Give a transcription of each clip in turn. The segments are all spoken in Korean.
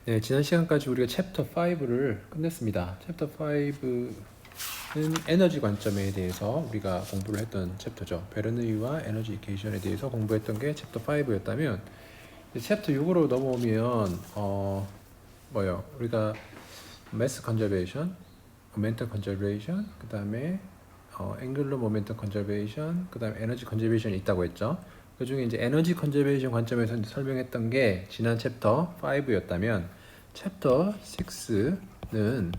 네, 지난 시간까지 우리가 챕터 5를 끝냈습니다. 챕터 5는 에너지 관점에 대해서 우리가 공부를 했던 챕터죠. 베르누이와 에너지 이케이션에 대해서 공부했던 게 챕터 5였다면 챕터 6으로 넘어오면 우리가 매스 컨저베이션, 모멘텀 컨저베이션, 그 다음에 앵귤러 모멘텀 컨저베이션, 그 다음에 에너지 컨저베이션이 있다고 했죠. 그 중에 이제 에너지 컨저베이션 관점에서 이제 설명했던 게 지난 챕터 5였다면 챕터 6는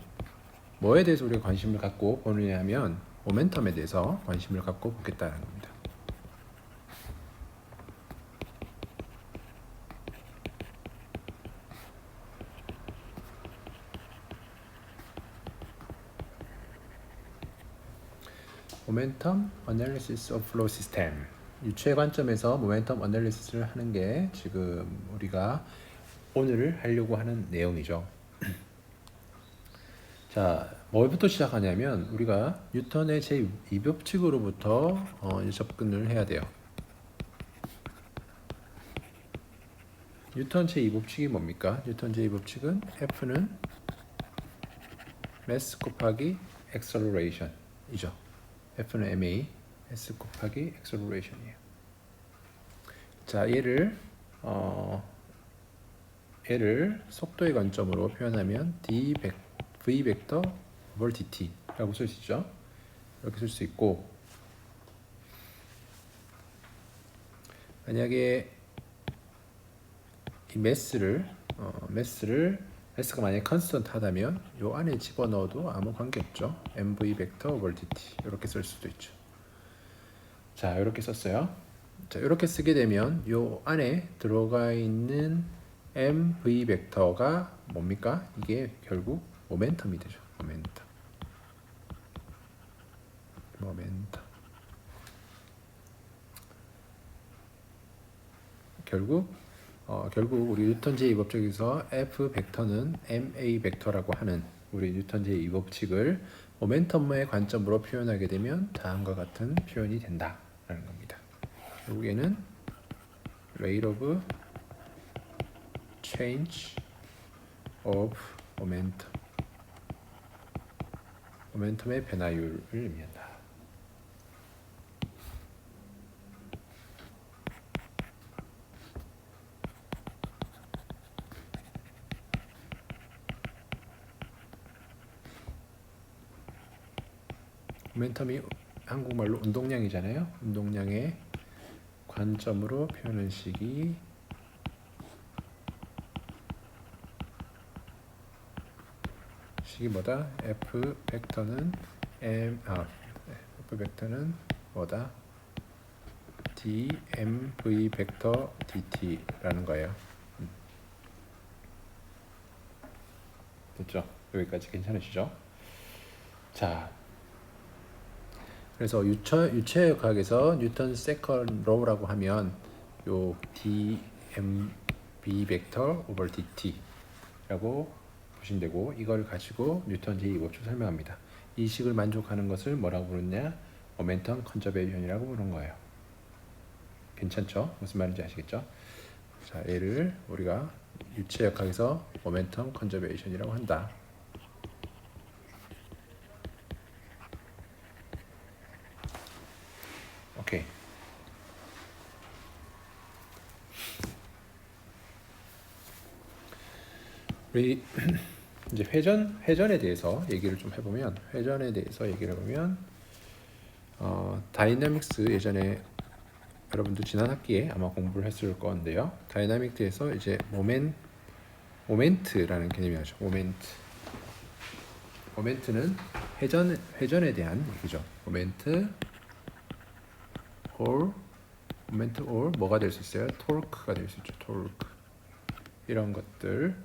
뭐에 대해서 우리가 관심을 갖고 보느냐 하면 모멘텀에 대해서 관심을 갖고 보겠다는 겁니다. 모멘텀 어널리시스 오브 플로우 시스템, 유체 관점에서 모멘텀 어널리시스를 하는 게 지금 우리가 오늘 하려고 하는 내용이죠. 자, 뭐부터 시작하냐면 우리가 뉴턴의 제2법칙으로부터 접근을 해야 돼요. 뉴턴 제2법칙이 뭡니까? 뉴턴 제2법칙은 F는 mass 곱하기 acceleration이죠. F는 ma, s 곱하기 acceleration이에요. 자, 얘를 속도의 관점으로 표현하면 v 벡터 over dt라고 쓸 수 있죠. 이렇게 쓸 수 있고, 만약에 이 매스가 만약에 컨스턴트 하다면 요 안에 집어넣어도 아무 관계없죠. mv 벡터 over dt 이렇게 쓸 수도 있죠. 자, 이렇게 썼어요. 자, 이렇게 쓰게 되면 요 안에 들어가 있는 mv 벡터가 뭡니까? 이게 결국 모멘텀이 되죠. 모멘텀. 결국 우리 뉴턴 제2법칙에서 F 벡터는 ma 벡터라고 하는 우리 뉴턴 제2법칙을 모멘텀의 관점으로 표현하게 되면 다음과 같은 표현이 된다라는 겁니다. 결국에는 rate of change of momentum, 모멘텀의 변화율을 의미한다. 모멘텀이 한국말로 운동량이잖아요. 운동량의 관점으로 표현한 식이 뭐다? F 벡터는 뭐다? dmv 벡터 dt라는 거예요. 됐죠? 여기까지 괜찮으시죠? 자, 그래서 유체역학에서 뉴턴 세컨드 로우라고 하면 요 dmv 벡터 over dt라고 보시면 되고, 이걸 가지고 뉴턴 제2법칙을 설명합니다. 이 식을 만족하는 것을 뭐라고 부르냐? 모멘텀 컨저베이션이라고 부르는 거예요. 괜찮죠? 무슨 말인지 아시겠죠? 자, 얘를 우리가 유체역학에서 모멘텀 컨저베이션이라고 한다. 오케이. 우리 이제 회전에 대해서 얘기를 좀 해보면, 다이내믹스 예전에 여러분도 지난 학기에 아마 공부를 했을 건데요. 다이내믹스에서 이제 모멘트라는 개념이 나죠. 모멘트는 회전에 대한 얘기죠. 모멘트 or 뭐가 될 수 있어요? 토르크가 될 수 있죠. 토르크. 이런 것들.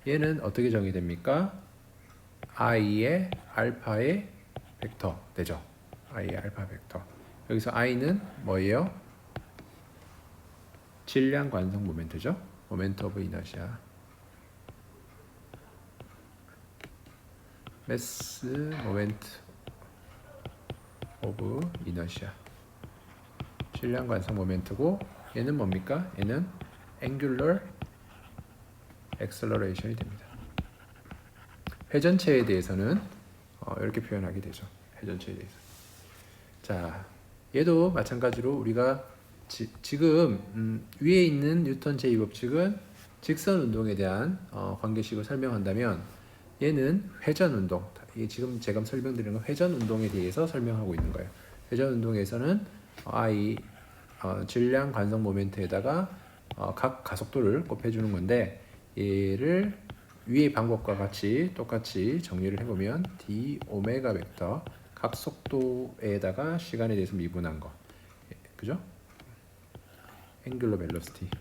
얘는 어떻게 정의됩니까? i의 알파의 벡터 되죠. i의 알파 벡터. 여기서 i는 뭐예요? 질량 관성 모멘트죠. 모멘트 오브 이너시아. 매스 모멘트 오브 이너시아. 질량 관성 모멘트고, 얘는 뭡니까? 얘는 앵귤러 acceleration이 됩니다. 회전체에 대해서는 이렇게 표현하게 되죠. 회전체에 대해서. 자, 얘도 마찬가지로 우리가 지금 위에 있는 뉴턴 제2법칙은 직선 운동에 대한 관계식을 설명한다면 얘는 회전 운동. 이게 지금 제가 설명드리는 건 회전 운동에 대해서 설명하고 있는 거예요. 회전 운동에서는 질량 관성 모멘트에다가 각 가속도를 곱해주는 건데 얘를 위의 방법과 똑같이 정리를 해보면 d 오메가 벡터 각 속도에다가 시간에 대해서 미분한 거, 그죠? angular velocity.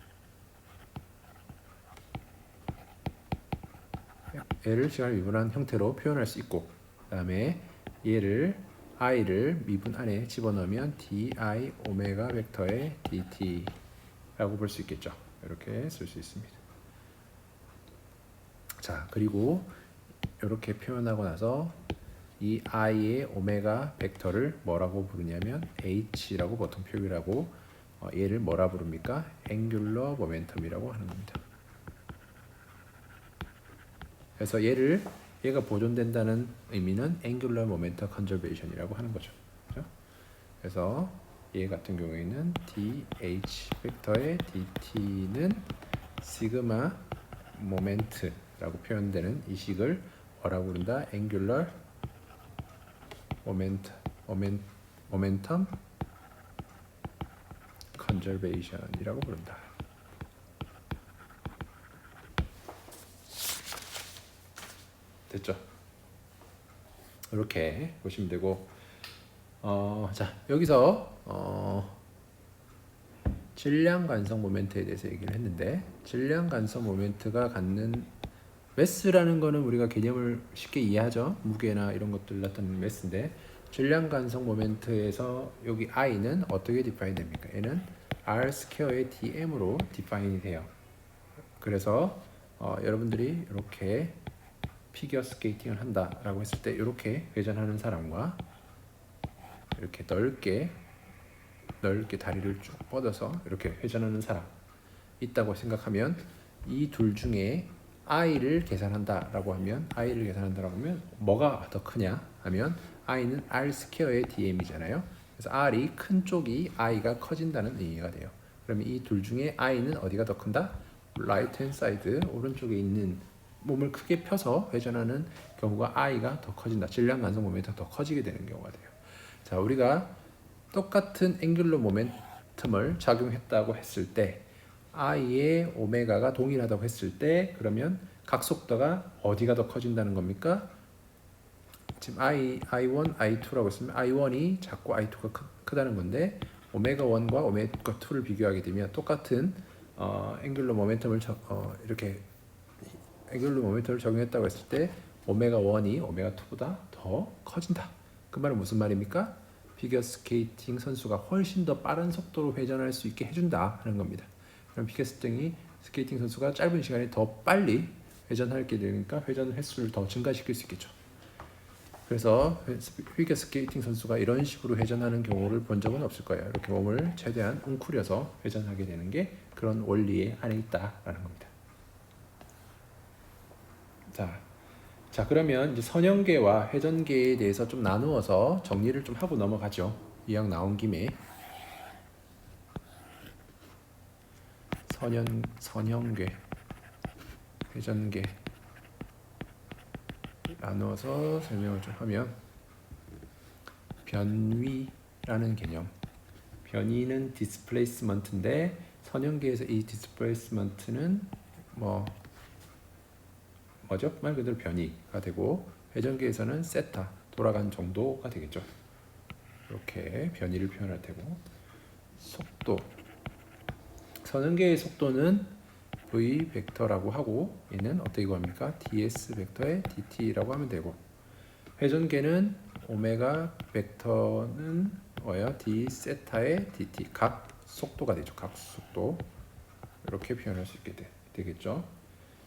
얘를 시간을 미분한 형태로 표현할 수 있고, 그 다음에 얘를 i를 미분 안에 집어넣으면 di 오메가 벡터의 dt라고 볼 수 있겠죠. 이렇게 쓸 수 있습니다. 자, 그리고 이렇게 표현하고 나서 이 i의 오메가 벡터를 뭐라고 부르냐면 h라고 보통 표기를 하고 얘를 뭐라 부릅니까? angular momentum이라고 하는 겁니다. 그래서 얘가 보존된다는 의미는 angular momentum conservation이라고 하는 거죠. 그렇죠? 그래서 얘 같은 경우에는 dh 벡터의 dt는 시그마 모멘트라고 표현되는 이 식을 뭐라고 부른다? angular momentum conservation이라고 부른다. 됐죠? 이렇게 보시면 되고, 자, 여기서 질량 관성 모멘트에 대해서 얘기를 했는데, 질량 관성 모멘트가 갖는 매스라는 거는 우리가 개념을 쉽게 이해하죠. 무게나 이런 것들 나타내는 매스인데, 질량 관성 모멘트에서 여기 i는 어떻게 디파인 됩니까? 얘는 r 스퀘어의 dm으로 디파인이 돼요. 그래서 여러분들이 이렇게 피겨 스케이팅을 한다라고 했을 때 이렇게 회전하는 사람과 이렇게 넓게 다리를 쭉 뻗어서 이렇게 회전하는 사람 있다고 생각하면 이 둘 중에 i를 계산한다라고 하면 뭐가 더 크냐 하면 i는 r 스퀘어의 dm이잖아요. 그래서 r이 큰 쪽이 i가 커진다는 의미가 돼요. 그러면 이 둘 중에 i는 어디가 더 큰다? 라이트 핸 사이드 오른쪽에 있는 몸을 크게 펴서 회전하는 경우가 i가 더 커진다. 질량 관성 모멘트가 더 커지게 되는 경우가 돼요. 자, 우리가 똑같은 앵귤러 모멘텀을 작용했다고 했을 때 i의 오메가가 동일하다고 했을 때 그러면 각속도가 어디가 더 커진다는 겁니까? 지금 i1, i2라고 했으면 i1이 작고 i2가 크다는 건데 오메가 1과 오메가 2를 비교하게 되면 똑같은 앵귤러 모멘텀을 이렇게 앵귤러 모멘텀을 적용했다고 했을 때 오메가 1이 오메가 2보다 더 커진다. 그 말은 무슨 말입니까? 피겨 스케이팅 선수가 훨씬 더 빠른 속도로 회전할 수 있게 해준다 하는 겁니다. 그럼 피겨 스케이팅 선수가 짧은 시간에 더 빨리 회전하게 되니까 회전 횟수를 더 증가시킬 수 있겠죠. 그래서 피겨 스케이팅 선수가 이런 식으로 회전하는 경우를 본 적은 없을 거예요. 이렇게 몸을 최대한 웅크려서 회전하게 되는 게 그런 원리 안에 있다라는 겁니다. 자, 그러면 이제 선형계와 회전계에 대해서 좀 나누어서 정리를 좀 하고 넘어가죠. 이왕 나온 김에 선형계, 회전계 나누어서 설명을 좀 하면 변위라는 개념. 변위는 디스플레이스먼트인데 선형계에서 이 디스플레이스먼트는 뭐죠? 말 그대로 변이가 되고 회전계에서는 세타 돌아간 정도가 되겠죠. 이렇게 변이를 표현할 테고 속도 선형계의 속도는 v 벡터라고 하고 얘는 어떻게 구합니까? ds 벡터의 dt라고 하면 되고 회전계는 오메가 벡터는 뭐예요? d 세타의 dt 각 속도가 되죠. 각 속도 이렇게 표현할 수 있게 되겠죠.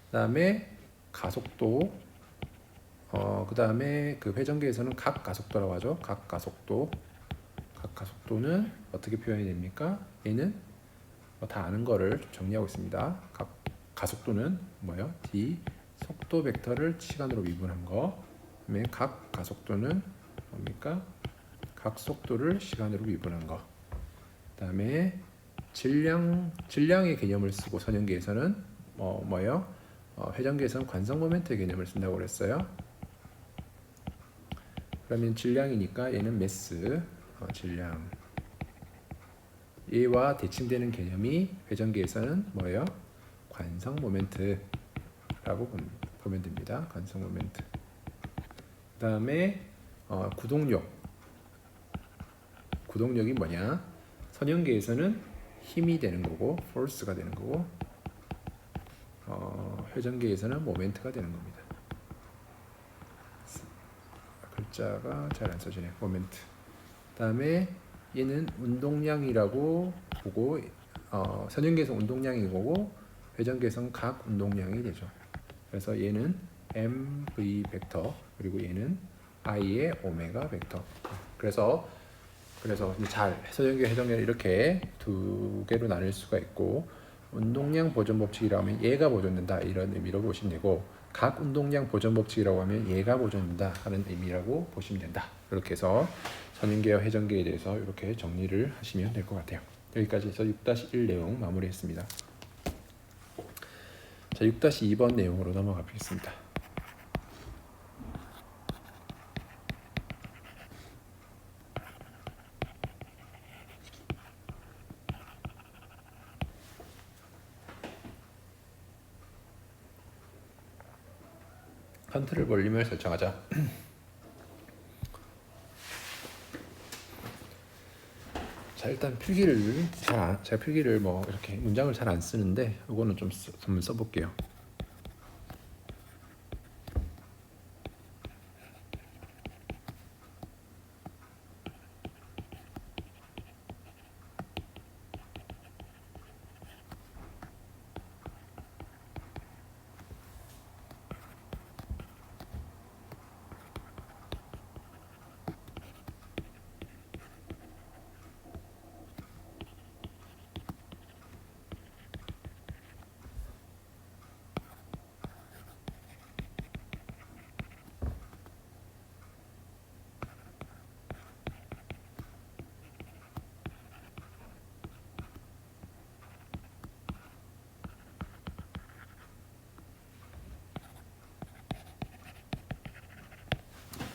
그다음에 가속도 그 다음에 그 회전계에서는 각 가속도라고 하죠. 각 가속도는 어떻게 표현이 됩니까? 얘는 다 아는 거를 좀 정리하고 있습니다. 각 가속도는 뭐예요? d 속도 벡터를 시간으로 미분한 거. 그다음에 각 가속도는 뭡니까? 각 속도를 시간으로 미분한 거. 그다음에 질량의 개념을 쓰고 선형계에서는 뭐예요? 회전계에서는 관성 모멘트의 개념을 쓴다고 그랬어요. 그러면 질량이니까 얘는 매스, 질량. 얘와 대칭되는 개념이 회전계에서는 뭐예요? 관성 모멘트라고 보면 됩니다. 관성 모멘트. 그다음에 구동력이 뭐냐? 선형계에서는 힘이 되는 거고, force가 되는 거고, 회전계에서는 모멘트가 되는 겁니다. 글자가 잘 안 써지네. 모멘트. 그다음에 얘는 운동량이라고 보고, 선형계에서 운동량인 거고, 회전계에서는 각 운동량이 되죠. 그래서 얘는 mv 벡터, 그리고 얘는 i의 오메가 벡터. 그래서 선형계, 회전계 이렇게 두 개로 나눌 수가 있고, 운동량 보존 법칙이라고 하면 얘가 보존된다 이런 의미로 보시면 되고, 각 운동량 보존 법칙이라고 하면 얘가 보존된다 하는 의미라고 보시면 된다. 이렇게 해서 선형계와 회전계에 대해서 이렇게 정리를 하시면 될 것 같아요. 여기까지 해서 6-1 내용 마무리했습니다. 자, 6-2번 내용으로 넘어가 보겠습니다. 컨트롤 볼륨을 설정하자. 자, 일단 제가 필기를 뭐 이렇게 문장을 잘 안 쓰는데 이거는 좀 한번 써볼게요.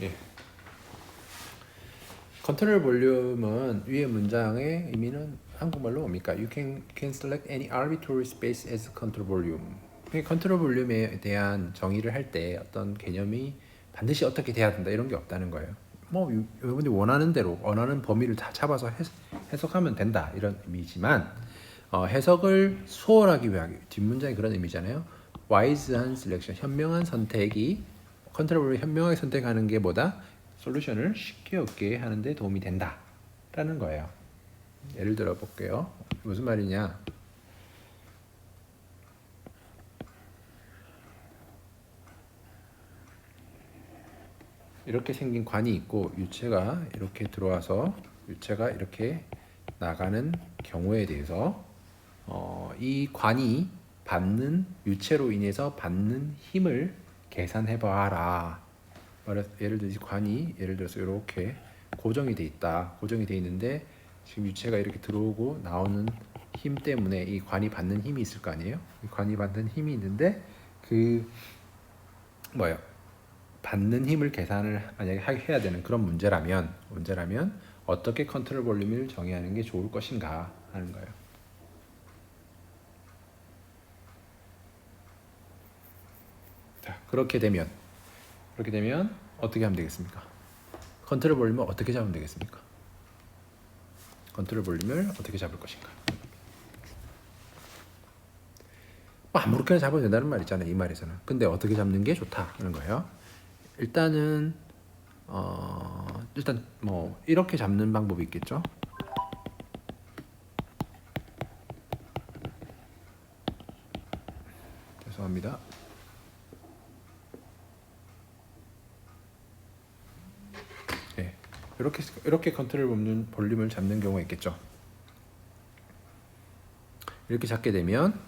예. 컨트롤 볼륨은 위의 문장의 의미는 한국말로 뭡니까? You can select any arbitrary space as control volume. 컨트롤 볼륨에 대한 정의를 할 때 어떤 개념이 반드시 어떻게 돼야 된다 이런 게 없다는 거예요. 뭐 여러분들이 원하는 대로 원하는 범위를 다 잡아서 해석하면 된다 이런 의미지만, 해석을 수월하기 위하여 뒷문장이 그런 의미잖아요. wise한 selection, 현명한 선택이 컨트롤을 현명하게 선택하는 게 뭐다? 솔루션을 쉽게 얻게 하는 데 도움이 된다라는 거예요. 예를 들어 볼게요. 무슨 말이냐? 이렇게 생긴 관이 있고 유체가 이렇게 들어와서 유체가 이렇게 나가는 경우에 대해서 이 관이 받는 유체로 인해서 받는 힘을 계산해 봐라. 예를 들어서 관이 예를 들어서 이렇게 고정이 돼 있다. 고정이 돼 있는데 지금 유체가 이렇게 들어오고 나오는 힘 때문에 이 관이 받는 힘이 있을 거 아니에요? 이 관이 받는 힘이 있는데 받는 힘을 계산을 만약에 해야 되는 그런 문제라면 어떻게 컨트롤 볼륨을 정의하는 게 좋을 것인가 하는 거예요. 자, 그렇게 되면 어떻게 하면 되겠습니까? 컨트롤 볼륨을 어떻게 잡으면 되겠습니까? 컨트롤 볼륨을 어떻게 잡을 것인가? 아무렇게나 잡아도 된다는 말 있잖아요. 이 말에서는. 근데 어떻게 잡는 게 좋다는 거예요. 일단 뭐 이렇게 잡는 방법이 있겠죠. 죄송합니다. 네, 이렇게 컨트롤 볼륨을 잡는 경우가 있겠죠. 이렇게 잡게 되면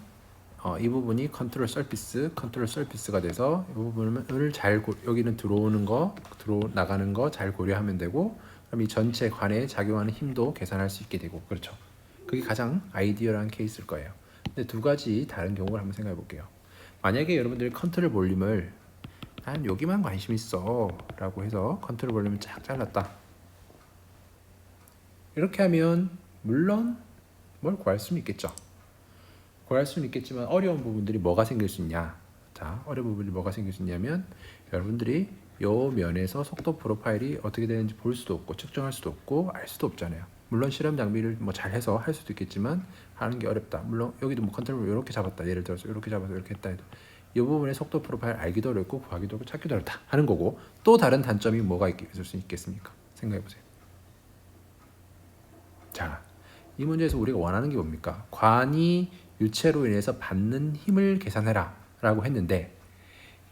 이 부분이 컨트롤 서피스가 돼서 이 부분을 잘 여기는 들어오는 거, 나가는 거 잘 고려하면 되고, 그럼 이 전체 관에 작용하는 힘도 계산할 수 있게 되고, 그렇죠. 그게 가장 아이디어한 케이스일 거예요. 근데 두 가지 다른 경우를 한번 생각해 볼게요. 만약에 여러분들이 컨트롤 볼륨을 난 여기만 관심 있어 라고 해서 컨트롤 볼륨을 쫙 잘랐다. 이렇게 하면 물론 뭘 구할 수는 있겠죠. 구할 수는 있겠지만 어려운 부분들이 뭐가 생길 수 있냐. 자, 어려운 부분이 뭐가 생길 수 있냐면 여러분들이 요 면에서 속도 프로파일이 어떻게 되는지 볼 수도 없고 측정할 수도 없고 알 수도 없잖아요. 물론 실험 장비를 뭐 잘해서 할 수도 있겠지만 하는 게 어렵다. 물론 여기도 뭐 컨트롤 이렇게 잡았다. 예를 들어서 이렇게 잡아서 이렇게 했다 해도 이 부분의 속도 프로파일 알기도 어렵고 구하기도 어렵고 찾기도 어렵다 하는 거고, 또 다른 단점이 뭐가 있을 수 있겠습니까? 생각해 보세요. 자, 이 문제에서 우리가 원하는 게 뭡니까? 관이 유체로 인해서 받는 힘을 계산해라 라고 했는데,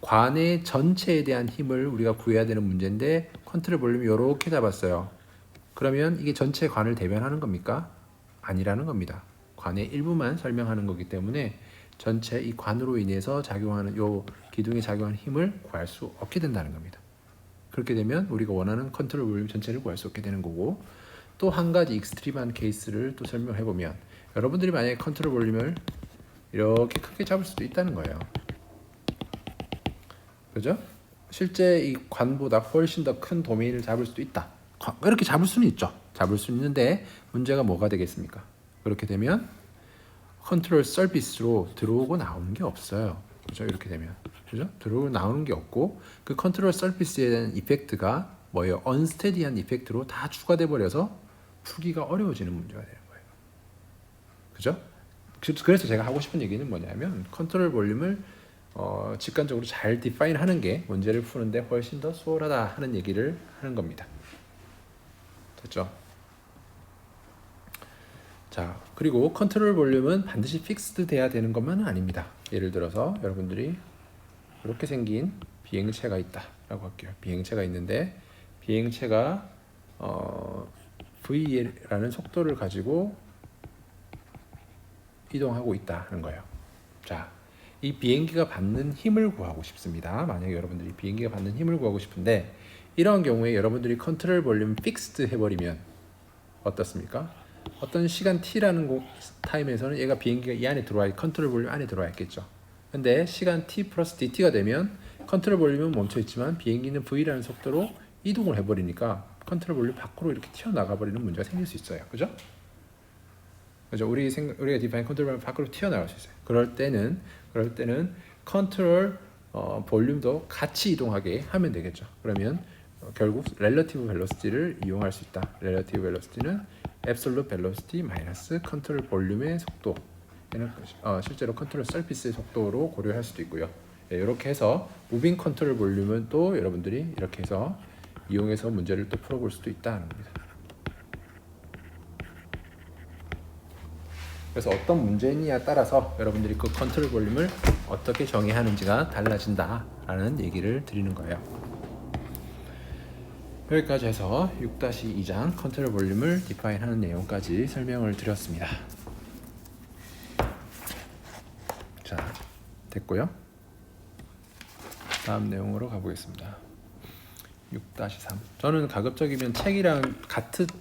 관의 전체에 대한 힘을 우리가 구해야 되는 문제인데 컨트롤 볼륨이 이렇게 잡았어요. 그러면 이게 전체 관을 대변하는 겁니까? 아니라는 겁니다. 관의 일부만 설명하는 거기 때문에 전체 이 관으로 인해서 작용하는 요 기둥에 작용하는 힘을 구할 수 없게 된다는 겁니다. 그렇게 되면 우리가 원하는 컨트롤 볼륨 전체를 구할 수 없게 되는 거고, 또 한 가지 익스트림한 케이스를 또 설명해 보면 여러분들이 만약에 컨트롤 볼륨을 이렇게 크게 잡을 수도 있다는 거예요. 그죠? 실제 이 관보다 훨씬 더 큰 도메인을 잡을 수도 있다. 이렇게 잡을 수는 있죠. 잡을 수 있는데 문제가 뭐가 되겠습니까? 그렇게 되면 컨트롤 서비스로 들어오고 나오는 게 없어요. 그죠? 이렇게 되면. 그죠? 들어오고 나오는 게 없고, 그 컨트롤 서비스에 대한 이펙트가 뭐예요? 언스테디한 이펙트로 다 추가돼 버려서 풀기가 어려워지는 문제가 되는 거예요. 그죠? 그래서 제가 하고 싶은 얘기는 뭐냐면 컨트롤 볼륨을 직관적으로 잘 디파인 하는 게 문제를 푸는데 훨씬 더 수월하다 하는 얘기를 하는 겁니다. 됐죠? 자, 그리고 컨트롤 볼륨은 반드시 픽스드 돼야 되는 것만은 아닙니다. 예를 들어서 여러분들이 이렇게 생긴 비행체가 있다 라고 할게요. 비행체가 있는데 비행체가 V라는 속도를 가지고 이동하고 있다 하는 거예요. 자, 이 비행기가 받는 힘을 구하고 싶습니다. 만약에 여러분들이 비행기가 받는 힘을 구하고 싶은데 이런 경우에 여러분들이 컨트롤 볼륨 픽스드 해버리면 어떻습니까? 어떤 시간 t라는 타임에서는 얘가 비행기가 이 안에 들어와 컨트롤 볼륨 안에 들어와 있겠죠. 근데 시간 t 플러스 dt가 되면 컨트롤 볼륨은 멈춰 있지만 비행기는 v라는 속도로 이동을 해버리니까 컨트롤 볼륨 밖으로 이렇게 튀어나가 버리는 문제가 생길 수 있어요. 그죠? 그죠? 우리가 디파인 컨트롤 볼륨 밖으로 튀어나갈 수 있어요. 그럴 때는 컨트롤 볼륨도 같이 이동하게 하면 되겠죠. 그러면 결국 렐러티브 벨로시티를 이용할 수 있다. 렐러티브 벨로시티는 앱솔루트 벨로시티 마이너스 컨트롤 볼륨의 속도, 실제로 컨트롤 서피스의 속도로 고려할 수도 있고요. 이렇게 해서 무빙 컨트롤 볼륨은 또 여러분들이 이렇게 해서 이용해서 문제를 또 풀어볼 수도 있다는 겁니다. 그래서 어떤 문제냐에 따라서 여러분들이 그 컨트롤 볼륨을 어떻게 정의하는지가 달라진다라는 얘기를 드리는 거예요. 여기까지 해서 6-2장 컨트롤 볼륨을 디파인하는 내용까지 설명을 드렸습니다. 자, 됐고요. 다음 내용으로 가보겠습니다. 6-3. 저는 가급적이면 책이랑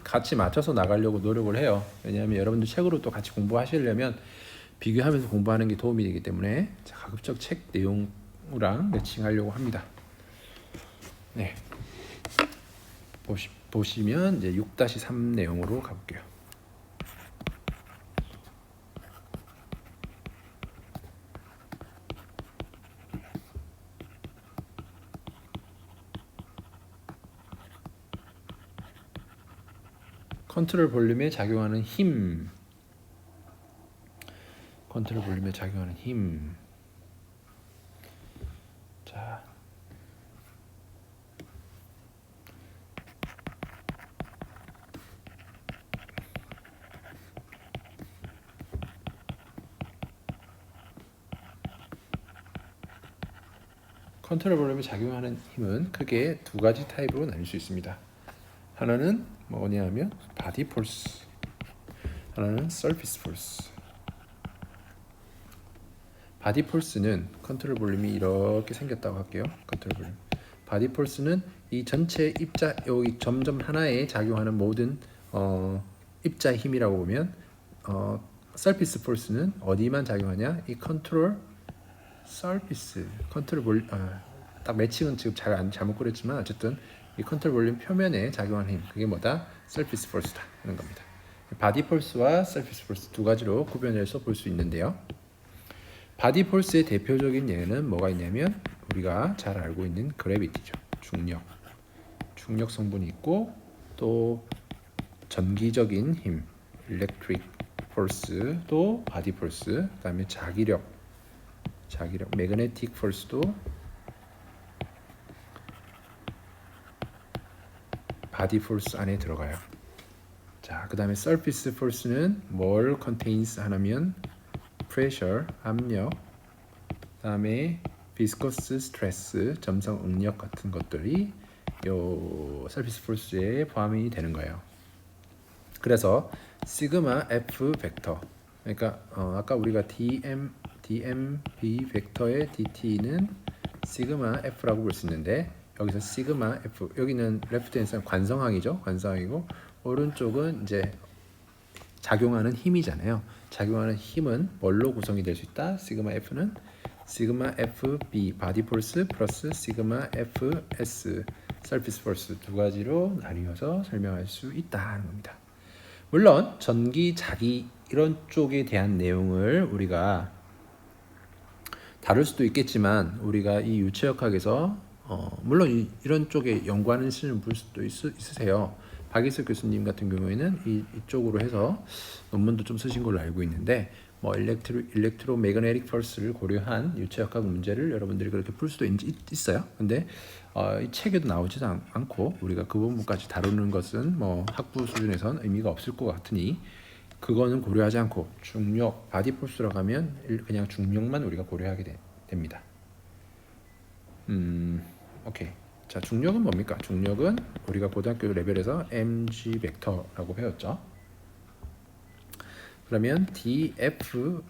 같이 맞춰서 나가려고 노력을 해요. 왜냐하면 여러분들 책으로 또 같이 공부하시려면 비교하면서 공부하는 게 도움이 되기 때문에 가급적 책 내용이랑 매칭하려고 합니다. 네. 보시면 이제 6-3 내용으로 가볼게요. 컨트롤 볼륨에 작용하는 힘. 컨트롤 볼륨에 작용하는 힘. 자, 컨트롤 볼륨에 작용하는 힘은 크게 두 가지 타입으로 나뉠 수 있습니다. 하나는 뭐냐면 바디 폴스, 하나는 서피스 폴스. 바디 폴스는 컨트롤 볼륨이 이렇게 생겼다고 할게요. 컨트롤 볼륨. 바디 폴스는 이 전체 입자 여기 점점 하나에 작용하는 모든 입자의 힘이라고 보면 서피스 폴스는 어디만 작용하냐? 이 컨트롤 서피스 컨트롤 볼륨 딱 매칭은 지금 잘못 그렸지만 어쨌든 이 컨트롤 볼륨 표면에 작용하는 힘 그게 뭐다? 서피스 폴스다 하는 겁니다. 바디 폴스와 서피스 폴스 두 가지로 구별해서 볼 수 있는데요. 바디 폴스의 대표적인 예는 뭐가 있냐면 우리가 잘 알고 있는 그래비티죠. 중력 성분이 있고 또 전기적인 힘, 일렉트릭 폴스, 또 바디 폴스, 그다음에 자기력, 매그네틱 폴스도 바디 폴스 안에 들어가요. 자, 그다음에 서피스 폴스는 뭘 contains 하냐면 pressure, 압력, 그다음에 viscous stress, 점성 응력 같은 것들이 요 서피스 폴스에 포함이 되는 거예요. 그래서 시그마 F 벡터, 그러니까 아까 우리가 dmb 벡터의 dt는 시그마 F라고 볼 수 있는데 여기서 시그마 F, 여기는 레프트 핸드는 관성항이죠. 관성항이고 오른쪽은 이제 작용하는 힘이잖아요. 작용하는 힘은 뭘로 구성이 될 수 있다? 시그마 F는 시그마 FB 바디 폴스 플러스 시그마 FS 서피스 폴스 두 가지로 나뉘어서 설명할 수 있다는 겁니다. 물론 전기, 자기 이런 쪽에 대한 내용을 우리가 다룰 수도 있겠지만 우리가 이 유체역학에서 물론 이런 쪽에 연구하는 시는 볼 수도 있으세요. 박일석 교수님 같은 경우에는 이쪽으로 해서 논문도 좀 쓰신 걸로 알고 있는데 뭐 일렉트로매그네틱 펄스를 고려한 유체역학 문제를 여러분들이 그렇게 풀 수도 있어요. 근데 이 책에도 나오지도 않고 우리가 그 부분까지 다루는 것은 뭐 학부 수준에선 의미가 없을 것 같으니 그거는 고려하지 않고 중력, 바디 폴스라고 하면 그냥 중력만 우리가 고려하게 됩니다. 오케이. 자, 중력은 뭡니까? 중력은 우리가 고등학교 레벨에서 mg 벡터라고 배웠죠. 그러면 df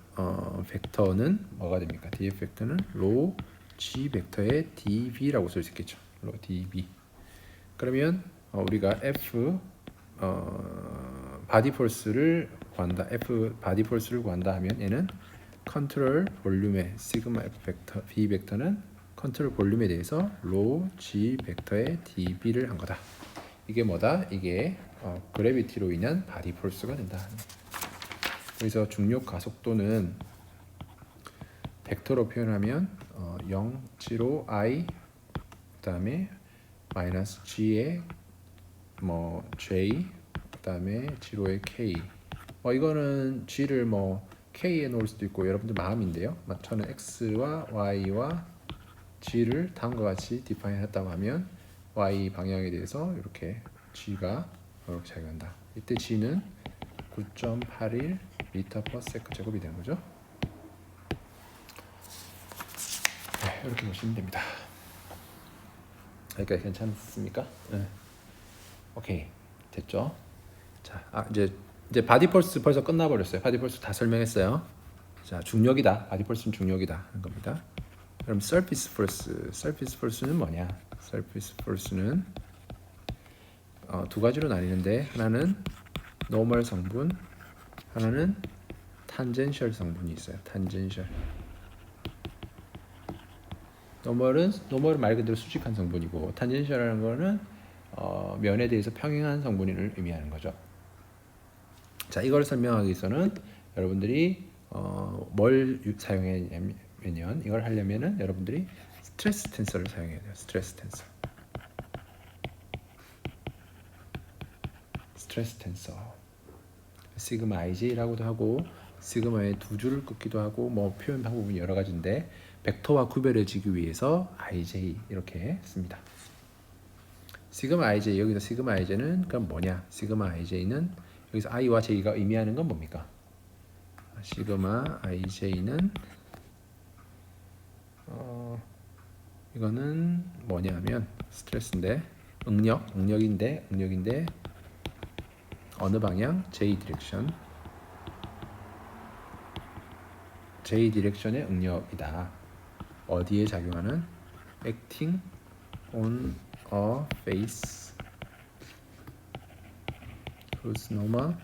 벡터는 뭐가 됩니까? df 벡터는 rho g 벡터의 dv라고 쓸 수 있겠죠. rho dv. 그러면 우리가 f 바디 폴스를 구한다. f 바디 폴스를 구한다 하면 얘는 컨트롤 볼륨의 시그마 f 벡터 v 벡터는 컨트롤 볼륨에 대해서 rho g 벡터의 dv를 한 거다. 이게 뭐다? 이게 그래비티로 인한 바디 폴스가 된다. 그래서 중력 가속도는 벡터로 표현하면 0, 0, i 그다음에 마이너스 g의 뭐 j 그다음에 0의 k. 이거는 g를 뭐 k에 놓을 수도 있고 여러분들 마음인데요. 저는 x와 y와 g를 다음과 같이 디파인 했다고 하면 y 방향에 대해서 이렇게 g가 이렇게 작용한다. 이때 g는 9.81 m/s 제곱이 되는 거죠. 네, 이렇게 보시면 됩니다. 여기까지 괜찮습니까? 네. 오케이, 됐죠? 자, 이제 바디 폴스 벌써 끝나버렸어요. 바디 폴스 다 설명했어요. 자, 중력이다. 바디 폴스는 중력이다 하는 겁니다. 그럼 서피스 폴스는 뭐냐? 서피스 폴스는 두 가지로 나뉘는데 하나는 노멀 성분, 하나는 탄젠셜 성분이 있어요. 탄젠셜. 노멀은 말 그대로 수직한 성분이고 탄젠셜이라는 거는 면에 대해서 평행한 성분을 의미하는 거죠. 자, 이걸 설명하기 위해서는 여러분들이 뭘 사용해야 왜냐면 이걸 하려면은 여러분들이 스트레스 텐서를 사용해야 돼요. 스트레스 텐서. 시그마 ij라고도 하고 시그마의 두 줄을 긋기도 하고 뭐 표현 방법은 여러 가지인데 벡터와 구별해지기 위해서 ij 이렇게 씁니다. 시그마 ij 여기서 시그마 ij는 그럼 뭐냐? 시그마 ij는 여기서 i와 j가 의미하는 건 뭡니까? 시그마 ij는 이거는 뭐냐면 스트레스인데 응력인데 어느 방향? J 디렉션. J 디렉션의 응력이다. 어디에 작용하는? acting on a face whose normal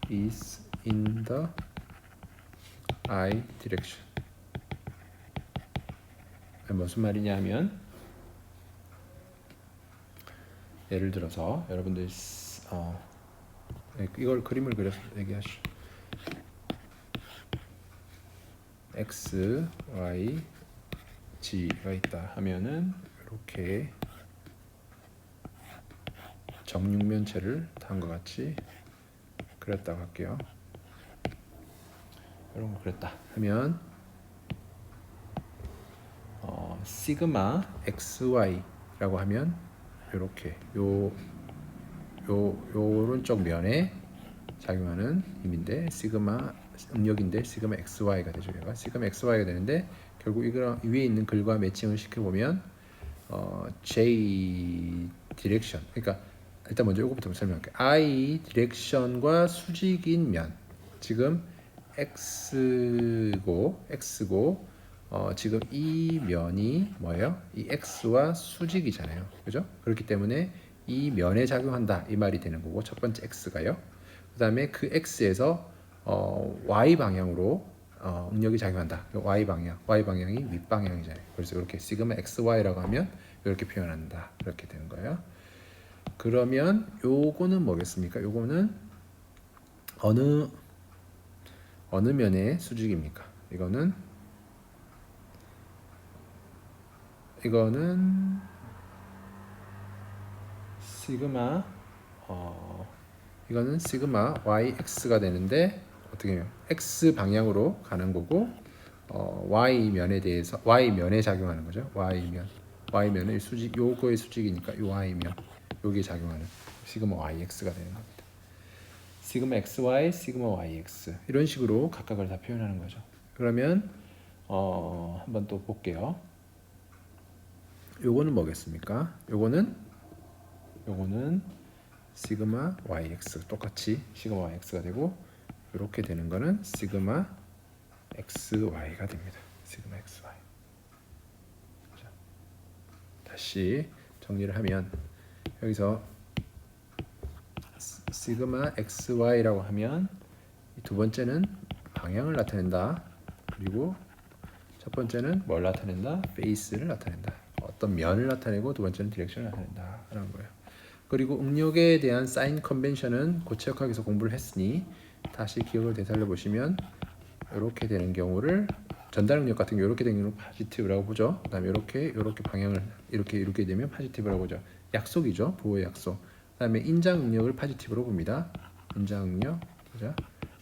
is in the I direction. 무슨 말이냐 하면, 예를 들어서 여러분들 이걸 그림을 그려서 얘기하시죠. x, y, g가 있다 하면은 이렇게 정육면체를 다음과 같이 그렸다고 할게요. 이런 거 그렸다 하면 시그마 xy라고 하면 이렇게 요 오른쪽 면에 작용하는 힘인데 시그마 응력인데 시그마 xy가 되죠. 얘가 시그마 xy가 되는데 결국 이거 위에 있는 글과 매칭을 시켜보면 J 디렉션, 그러니까 일단 먼저 이거부터 설명할게요. I 디렉션과 수직인 면, 지금 x고 지금 이 면이 뭐예요? 이 x와 수직이잖아요, 그죠? 그렇기 때문에 이 면에 작용한다 이 말이 되는 거고, 첫 번째 x가요. 그 다음에 그 x에서 y 방향으로 응력이 작용한다. y 방향이 윗방향이잖아요. 그래서 이렇게 시그마 xy라고 하면 이렇게 표현한다, 이렇게 되는 거예요. 그러면 요거는 뭐겠습니까? 요거는 어느 면의 수직입니까? 이거는 시그마 이거는 시그마 yx가 되는데 어떻게 해요? x 방향으로 가는 거고 y 면에 작용하는 거죠. y면의 수직, 요거의 수직이니까 요 y면 여기에 작용하는 시그마 yx가 되는 겁니다. 시그마 xy, 시그마 yx 이런 식으로 각각을 다 표현하는 거죠. 그러면 한번 또 볼게요. 요거는 뭐겠습니까? 요거는 시그마 yx, 똑같이 시그마 yx가 되고, 이렇게 되는 거는 시그마 xy가 됩니다. 시그마 xy. 자, 다시 정리를 하면 여기서 시그마 xy라고 하면 두 번째는 방향을 나타낸다. 그리고 첫 번째는 뭘 나타낸다? 페이스를 나타낸다. 어떤 면을 나타내고, 두 번째는 디렉션을 나타낸다 라는 거예요. 그리고 응력에 대한 사인 컨벤션은 고체역학에서 공부를 했으니 다시 기억을 되살려 보시면 이렇게 되는 경우를, 전달 응력 같은 경우 이렇게 되는 경우는 파지티브라고 보죠. 그다음에 이렇게 방향을 이렇게 되면 파지티브라고 보죠. 약속이죠, 부호의 약속. 그다음에 인장 응력을 파지티브로 봅니다. 인장 응력, 그죠?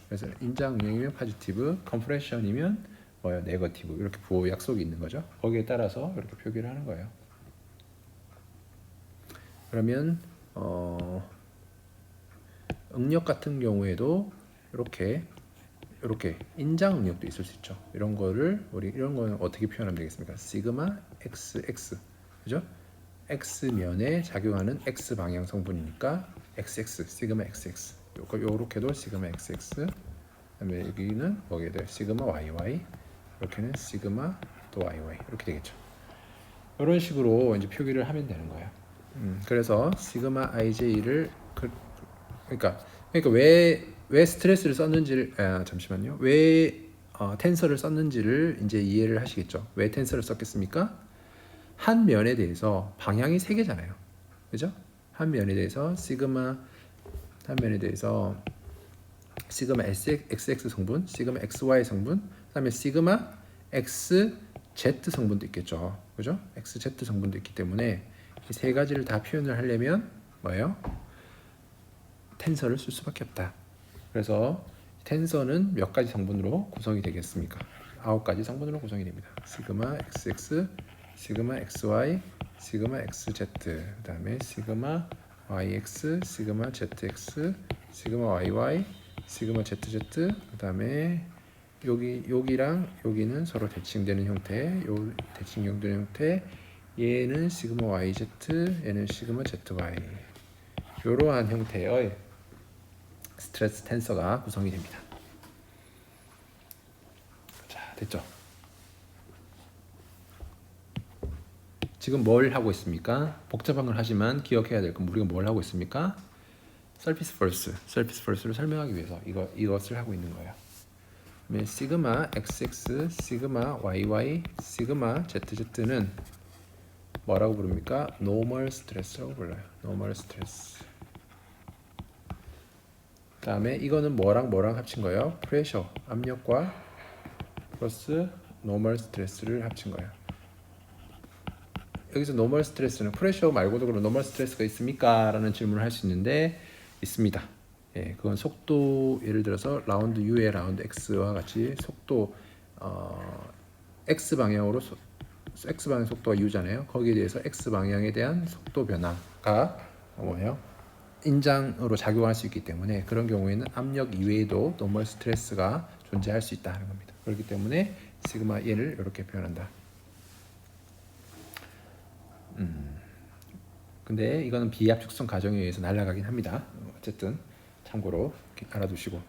그래서 인장 응력이면 파지티브, 컴프레션이면 뭐예요? 네거티브. 이렇게 부호 약속이 있는 거죠. 거기에 따라서 이렇게 표기를 하는 거예요. 그러면 응력 같은 경우에도 이렇게 인장 응력도 있을 수 있죠. 이런 거는 어떻게 표현하면 되겠습니까? 시그마 xx, 그죠? x 면에 작용하는 x 방향 성분이니까 xx, 시그마 xx. 요렇게도 시그마 xx. 그다음에 여기는 뭐게 돼요? 시그마 yy. 이렇게는 시그마 또 yy 이렇게 되겠죠. 이런 식으로 이제 표기를 하면 되는 거예요. 그래서 시그마 ij를 그러니까 왜 스트레스를 썼는지를 잠시만요. 왜 텐서를 썼는지를 이제 이해를 하시겠죠. 왜 텐서를 썼겠습니까? 한 면에 대해서 방향이 세 개잖아요, 그죠? 한 면에 대해서 시그마 xx 성분, 시그마 xy 성분, 그다음에 시그마 xz 성분도 있겠죠, 그죠? xz 성분도 있기 때문에 이 세 가지를 다 표현을 하려면 뭐예요? 텐서를 쓸 수밖에 없다. 그래서 텐서는 몇 가지 성분으로 구성이 되겠습니까? 9가지 성분으로 구성이 됩니다. 시그마 xx, 시그마 xy, 시그마 xz, 그다음에 시그마 yx, 시그마 zx, 시그마 yy, 시그마 zz, 그다음에 여기랑 여기는 서로 대칭되는 형태, 요 대칭되는 형태, 얘는 시그마 yz, 얘는 시그마 zy. 이러한 형태의 스트레스 텐서가 구성이 됩니다. 됐죠? 지금 뭘 하고 있습니까? 복잡한 걸 하지만 기억해야 될 건 우리가 뭘 하고 있습니까? 서피스 퍼스트를 설명하기 위해서 이것을 하고 있는 거예요. 그러면 시그마 xx, 시그마 yy, 시그마 zz는 뭐라고 부릅니까? 노멀 스트레스라고 불러요. 노멀 스트레스. 그다음에 이거는 뭐랑 합친 거예요? 프레셔, 압력과 플러스 노멀 스트레스를 합친 거예요. 여기서 노멀 스트레스는 프레셔 말고도 그럼 노멀 스트레스가 있습니까? 라는 질문을 할 수 있는데 있습니다. 예, 그건 속도, 예를 들어서 라운드 U의 라운드 X와 같이 속도 X 방향으로 X 방향 속도가 U잖아요. 거기에 대해서 X 방향에 대한 속도 변화가 뭐예요? 인장으로 작용할 수 있기 때문에 그런 경우에는 압력 이외에도 노멀 스트레스가 존재할 수 있다는 겁니다. 그렇기 때문에 시그마 얘를 이렇게 표현한다. 근데 이거는 비압축성 가정에 의해서 날아가긴 합니다. 어쨌든 참고로 이렇게 알아두시고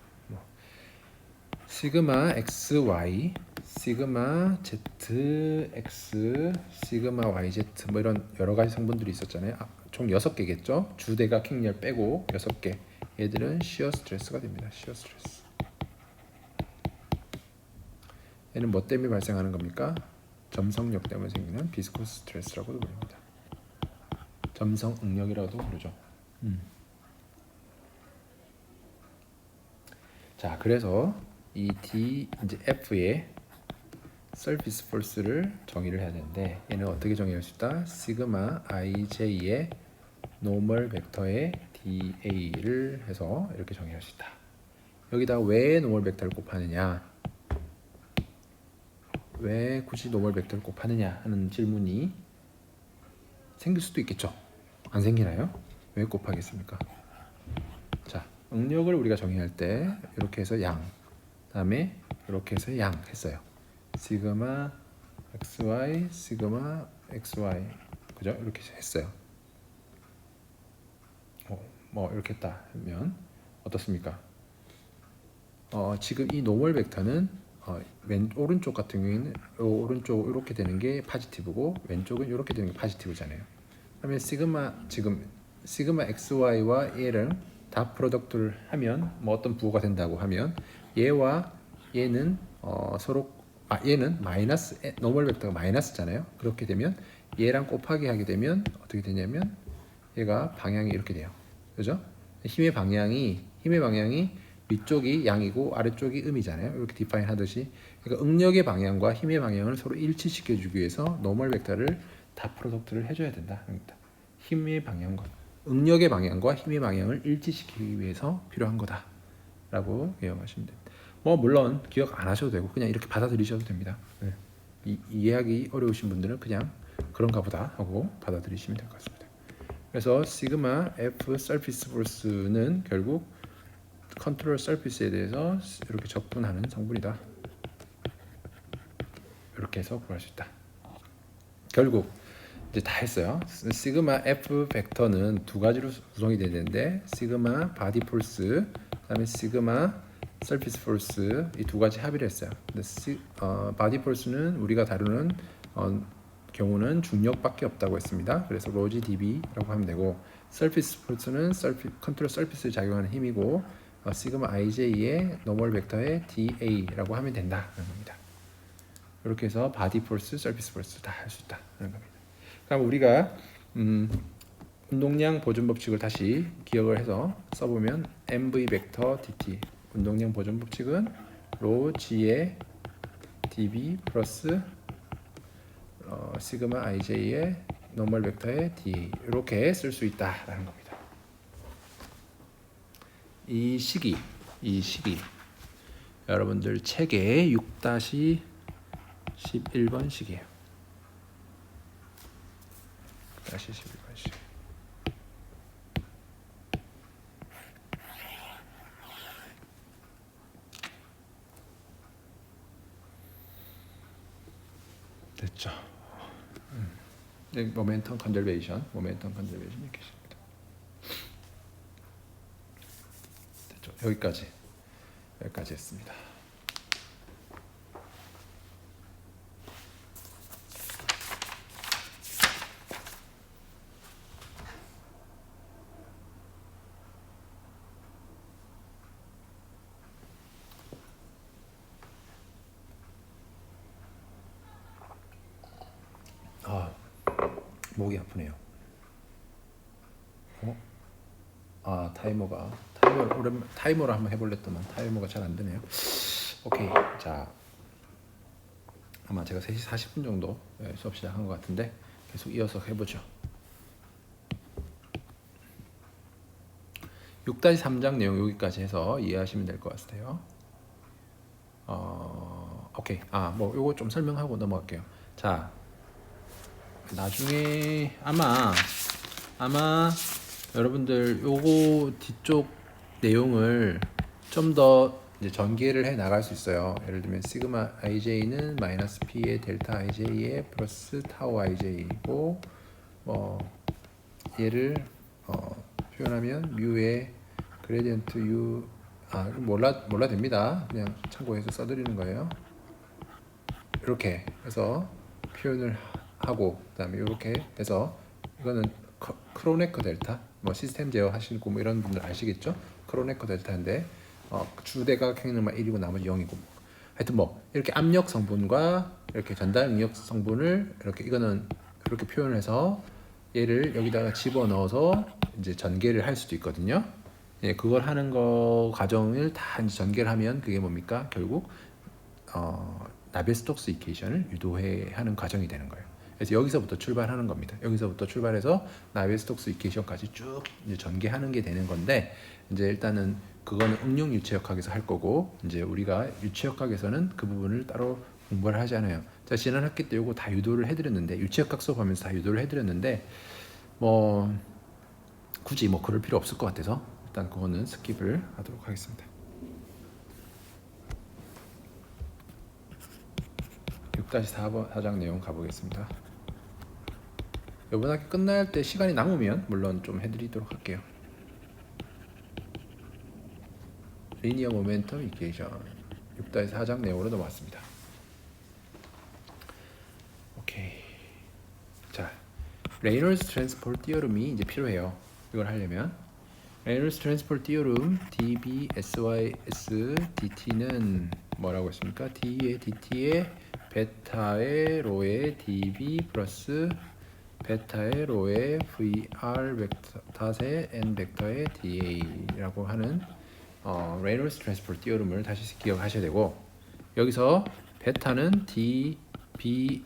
시그마 xy, 시그마 zx, 시그마 yz 뭐 이런 여러 가지 성분들이 있었잖아요. 총 6개겠죠. 주대가 킹열 빼고 6개. 얘들은 시어 스트레스가 됩니다. 시어 스트레스. 얘는 뭐 때문에 발생하는 겁니까? 점성력 때문에 생기는 비스코스 스트레스라고도 부릅니다. 점성 응력이라고도 부르죠. 자, 그래서 이 D 이제 F의 서피스 포스를 정의를 해야 되는데 얘는 어떻게 정의할 수 있다? 시그마 ij의 노멀 벡터의 dA를 해서 이렇게 정의할 수 있다. 여기다가 왜 노멀 벡터를 곱하느냐? 왜 굳이 노멀 벡터를 곱하느냐 하는 질문이 생길 수도 있겠죠. 안 생기나요? 왜 곱하겠습니까? 자, 응력을 우리가 정의할 때 이렇게 해서 양, 다음에 이렇게 해서 양 했어요. 시그마 xy, 시그마 xy, 그죠? 이렇게 했어요. 뭐 이렇게 했다 하면 어떻습니까? 지금 이 노멀 벡터는 오른쪽 같은 경우에는 오른쪽 이렇게 되는 게 포지티브고 왼쪽은 이렇게 되는 게 포지티브잖아요. 그러면 지금 시그마 xy와 얘를 다 프로덕트를 하면 뭐 어떤 부호가 된다고 하면 얘와 얘는 서로 얘는 마이너스 노멀 벡터가 마이너스잖아요. 그렇게 되면 얘랑 곱하기 하게 되면 어떻게 되냐면 얘가 방향이 이렇게 돼요. 그죠? 힘의 방향이 위쪽이 양이고 아래쪽이 음이잖아요. 이렇게 디파인 하듯이. 그러니까 응력의 방향과 힘의 방향을 서로 일치시켜 주기 위해서 노멀 벡터를 다 프로덕트를 해줘야 된다. 힘의 방향과 응력의 방향과 힘의 방향을 일치시키기 위해서 필요한 거다라고 기억하시면 됩니다. 뭐 물론 기억 안 하셔도 되고 그냥 이렇게 받아들이셔도 됩니다. 네. 이해하기 어려우신 분들은 그냥 그런가 보다 하고 받아들이시면 될 것 같습니다. 그래서 시그마 F 서피스 포스는 결국 컨트롤 서피스에 대해서 이렇게 적분하는 성분이다. 이렇게 해서 구할 수 있다. 결국 이제 다 했어요. 시그마 F 벡터는 두 가지로 구성이 되는데 시그마 바디 폴스, 그다음에 시그마 서피스 폴스 이 두 가지 합의를 했어요. 근데 바디 폴스는 우리가 다루는 경우는 중력밖에 없다고 했습니다. 그래서 로지 dB라고 하면 되고 서피스 폴스는 컨트롤 서피스에 작용하는 힘이고 시그마 ij의 노멀 벡터의 da라고 하면 된다는 겁니다. 이렇게 해서 바디 폴스, 서피스 폴스 다 할 수 있다는 겁니다. 그럼 우리가 운동량 보존 법칙을 다시 기억을 해서 써보면 mv 벡터 dt 운동량 보존 법칙은 로 g의 dB 플러스 시그마 ij의 노멀 벡터의 da 이렇게 쓸 수 있다라는 겁니다. 이 식이 여러분들 책의 6-11번 식이에요. 6-11번 식. 됐죠. 모멘텀 컨저베이션 이렇게 있습니다. 됐죠. 여기까지 했습니다. 목이 아프네요. 타이머로 한번 해볼랬더만 타이머가 잘 안 되네요. 오케이. 자, 아마 제가 3시 40분 정도 수업 시작한 것 같은데 계속 이어서 해보죠. 6-3장 내용 여기까지 해서 이해하시면 될 것 같아요. 오케이. 뭐 요거 좀 설명하고 넘어갈게요. 자, 나중에 아마 여러분들 요거 뒤쪽 내용을 좀 더 이제 전개를 해 나갈 수 있어요. 예를 들면 시그마 ij는 마이너스 p의 델타 ij에 플러스 타우 ij이고, 뭐 얘를 표현하면 뮤의 그레디언트 u 몰라 됩니다. 그냥 참고해서 써드리는 거예요. 이렇게 해서 표현을 하고, 그다음에 이렇게 해서 이거는 크로네커 델타, 뭐 시스템 제어 하시고 뭐 이런 분들 아시겠죠? 크로네커 델타인데 주대각행능만 1이고 나머지 0이고, 하여튼 뭐 이렇게 압력 성분과 이렇게 전달 응력 성분을 이거는 이렇게 표현해서 얘를 여기다가 집어 넣어서 이제 전개를 할 수도 있거든요. 예, 그걸 하는 거 과정을 다 이제 전개를 하면 그게 뭡니까? 결국 나베스톡스 이퀘이션을 유도하는 과정이 되는 거예요. 그래서 여기서부터 출발하는 겁니다. 여기서부터 출발해서 나베스톡스 이퀘이션까지 쭉 이제 전개하는 게 되는 건데, 이제 일단은 그거는 응용 유체역학에서 할 거고, 이제 우리가 유체역학에서는 그 부분을 따로 공부를 하지 않아요. 자, 지난 학기 때 이거 다 유도를 해드렸는데, 유체역학 수업하면서 다 유도를 해드렸는데, 뭐 굳이 뭐 그럴 필요 없을 것 같아서 일단 그거는 스킵을 하도록 하겠습니다. 6-4장 내용 가보겠습니다. 이번 학기 끝날 때 시간이 남으면 물론 좀 해드리도록 할게요. 리니어 모멘텀 이퀘이션 6-4장 내용으로 넘어왔습니다. 오케이. 자, 레이놀스 트랜스포트 디어럼이 이제 필요해요. 이걸 하려면 레이놀스 트랜스포트 디어럼 dBsys dt는 뭐라고 했습니까? d의 dt의 베타의 로의 dB 플러스 베타의 로의 VR 벡터 닷의 n 벡터의 da라고 하는 레이놀스 트랜스포트 디어럼을 다시 기억하셔야 되고, 여기서 베타는 dB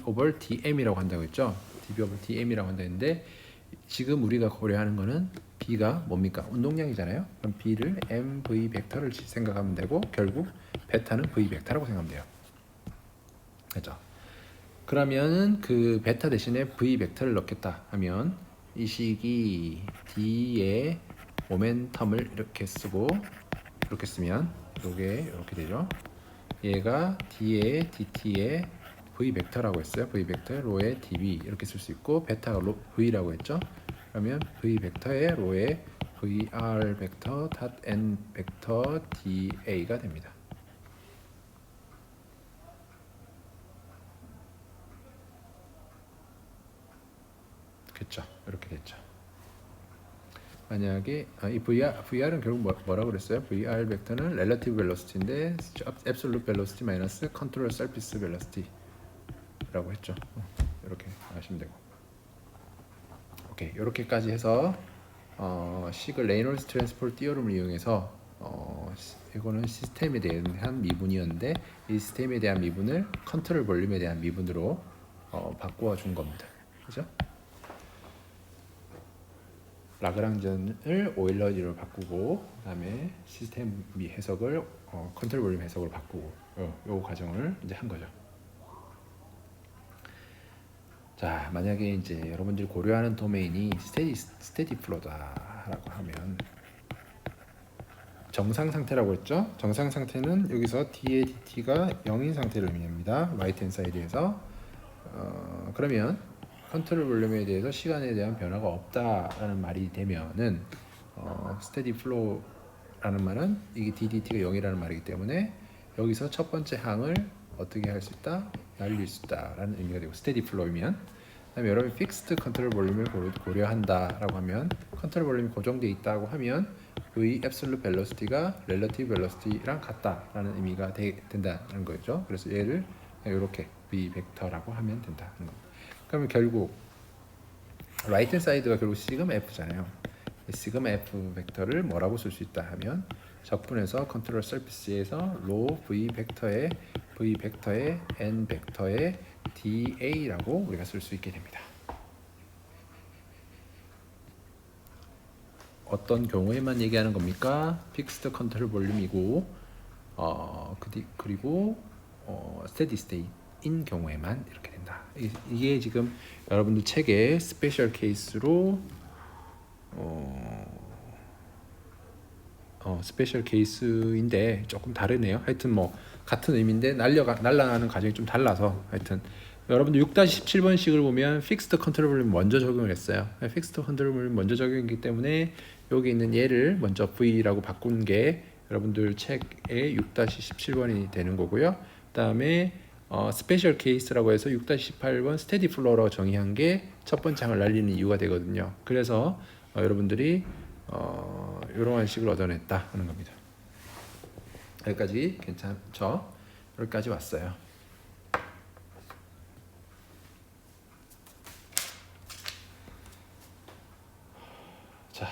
over dm이라고 한다고 했죠. dB over dm이라고 한다 했는데, 지금 우리가 고려하는 거는 B가 뭡니까? 운동량이잖아요. 그럼 B를 mv 벡터를 생각하면 되고, 결국 베타는 v 벡터라고 생각하면 돼요. 그렇죠? 그러면은 그 베타 대신에 v 벡터를 넣겠다 하면 이 식이 D의 모멘텀을 이렇게 쓰고, 이렇게 쓰면 이게 이렇게 되죠. 얘가 D의 dt의 v 벡터라고 했어요. v 벡터의 로의 dB 이렇게 쓸 수 있고, 베타가 v라고 했죠. 그러면 v 벡터의 로의 vr 벡터 닷 n 벡터 da가 됩니다. 그렇죠. 이렇게 됐죠. 만약에 이 VR은 결국 뭐라고 그랬어요? VR 벡터는 relative velocity인데 absolute velocity 마이너스 control surface velocity라고 했죠. 이렇게 하시면 되고, 오케이. 이렇게까지 해서 식을 레이놀스 트랜스포트 디어럼을 이용해서 이거는 시스템에 대한 미분이었는데, 이 시스템에 대한 미분을 컨트롤 볼륨에 대한 미분으로 바꾸어 준 겁니다. 그죠? 라그랑전을 오일러리로 바꾸고, 그다음에 시스템 해석을 컨트롤 볼륨 해석으로 바꾸고, 요 과정을 이제 한 거죠. 자, 만약에 이제 여러분들이 고려하는 도메인이 스테디 플로다라고 하면, 정상 상태라고 했죠. 정상 상태는 여기서 d의 dt가 0인 상태를 의미합니다. 라이트 핸드 사이드에서. 그러면 컨트롤 볼륨에 대해서 시간에 대한 변화가 없다라는 말이 되면은 스테디 플로우라는 말은 이게 ddt가 0이라는 말이기 때문에 여기서 첫 번째 항을 어떻게 할 수 있다? 날릴 수 있다라는 의미가 되고, 스테디 플로우면, 그다음에 여러분이 픽스드 컨트롤 볼륨을 고려한다라고 하면, 컨트롤 볼륨이 고정되어 있다고 하면 V absolute velocity가 relative velocity랑 같다라는 의미가 된다는 거죠. 그래서 얘를 이렇게 V 벡터라고 하면 된다는 겁니다. 그러면 결국 right hand side가 결국 시그마 f잖아요. 시그마 f 벡터를 뭐라고 쓸 수 있다 하면 적분해서 컨트롤 서피스에서 로 v 벡터의 n 벡터의 da라고 우리가 쓸 수 있게 됩니다. 어떤 경우에만 얘기하는 겁니까? 픽스드 컨트롤 볼륨이고 그리고 스테디 스테이트인 경우에만 이렇게 된다. 이게 지금 여러분들 책에 스페셜 케이스로 스페셜 케이스인데 조금 다르네요. 하여튼 뭐 같은 의미인데 날아가는 과정이 좀 달라서 하여튼 여러분들 6-17번씩을 보면 픽스드 컨트롤을 먼저 적용을 했어요. 픽스드 컨트롤을 먼저 적용했기 때문에 여기 있는 얘를 먼저 V라고 바꾼 게 여러분들 책에 6-17번이 되는 거고요. 그다음에 스페셜 케이스라고 해서 6-18번 스테디 플로어로 정의한 게 첫 번째 항을 날리는 이유가 되거든요. 그래서 여러분들이 이러한 식을 얻어냈다 하는 겁니다. 여기까지 괜찮죠? 여기까지 왔어요. 자,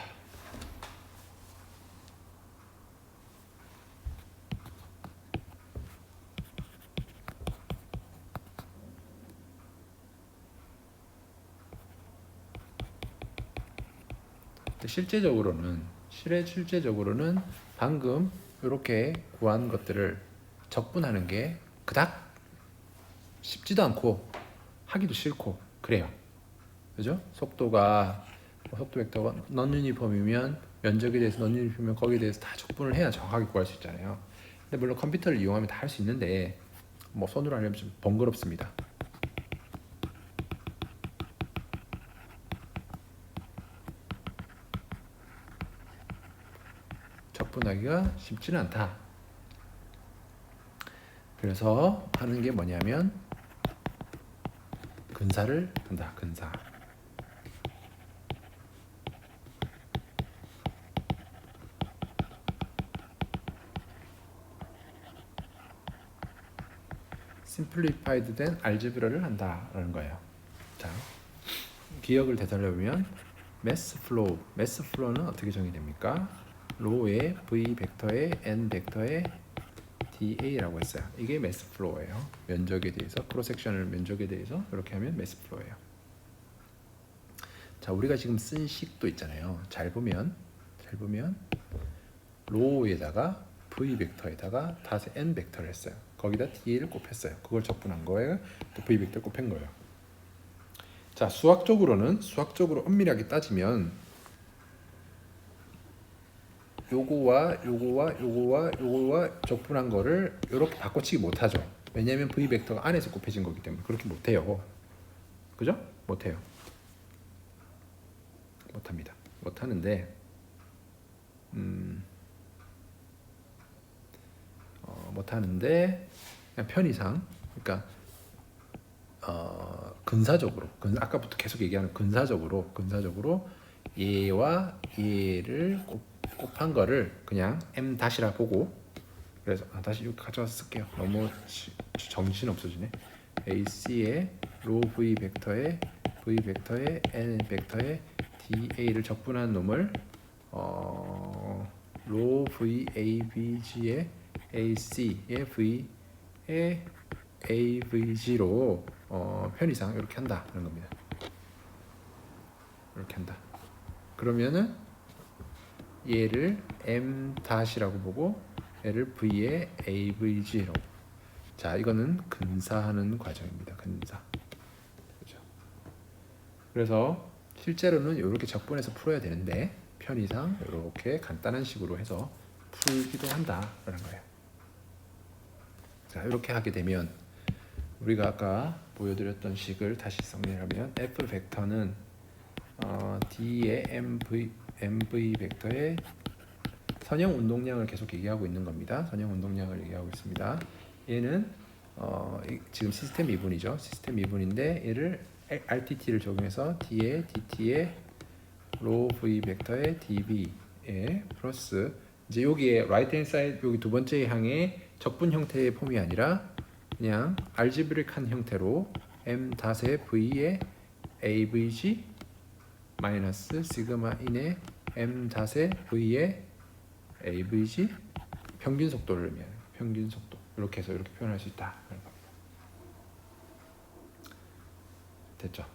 실제적으로는 방금 이렇게 구한 것들을 적분하는 게 그닥 쉽지도 않고 하기도 싫고 그래요. 그죠? 속도 벡터가 넌 유니폼이면 면적에 대해서 넌 유니폼이면 거기에 대해서 다 적분을 해야 정확하게 구할 수 있잖아요. 근데 물론 컴퓨터를 이용하면 다 할 수 있는데 뭐 손으로 하려면 좀 번거롭습니다. 적분하기가 쉽지는 않다. 그래서 하는 게 뭐냐면 근사를 한다. 근사. 심플리파이드 된 알제브라를 한다라는 거예요. 자, 기억을 되살려보면 매스 플로우는 어떻게 정의됩니까? 로의 v 벡터의 n 벡터의 da라고 했어요. 이게 매스 플로우예요. 면적에 대해서 크로스 섹션을 면적에 대해서 이렇게 하면 매스 플로우예요. 자, 우리가 지금 쓴 식도 있잖아요. 잘 보면 로에다가 v 벡터에다가 다시 n 벡터를 했어요. 거기다 da를 곱했어요. 그걸 적분한 거예요. 또 v 벡터 곱한 거예요. 자, 수학적으로 엄밀하게 따지면 요거와 적분한 거를 이렇게 바꿔치기 못하죠. 왜냐하면 v 벡터가 안에서 곱해진 거기 때문에 그렇게 못해요. 그죠? 못해요. 못합니다. 못하는데 그냥 편의상 그러니까 근사적으로 아까부터 계속 얘기하는 근사적으로 얘와 얘를 곱한 거를 그냥 m 다시라 보고 그래서 다시 이렇게 가져와서 쓸게요. 너무 정신 없어지네. AC의 로 v 벡터의 n 벡터의 da를 적분한 놈을 로 v avg의 ac의 v의 avg로 편의상 이렇게 한다는 겁니다. 이렇게 한다. 그러면은 얘를 m 다시라고 보고 얘를 v의 avg로. 자, 이거는 근사하는 과정입니다. 근사. 그렇죠? 그래서 실제로는 이렇게 적분해서 풀어야 되는데 편의상 이렇게 간단한 식으로 해서 풀기도 한다라는 거예요. 자, 이렇게 하게 되면 우리가 아까 보여드렸던 식을 다시 정리하면 f 벡터는 d의 mv 벡터의 선형 운동량을 계속 얘기하고 있는 겁니다. 선형 운동량을 얘기하고 있습니다. 얘는 지금 시스템 미분이죠. 시스템 미분인데 얘를 RTT를 적용해서 d의 dt의 로 v 벡터의 dv에 플러스 이제 여기에 right hand side 여기 두 번째 항에 적분 형태의 폼이 아니라 그냥 알지브릭한 형태로 m 닷의 v의 avg 마이너스 시그마 인의 m 닷의 v의 avg 평균 속도를 의미하는 평균 속도. 이렇게 해서 이렇게 표현할 수 있다. 됐죠?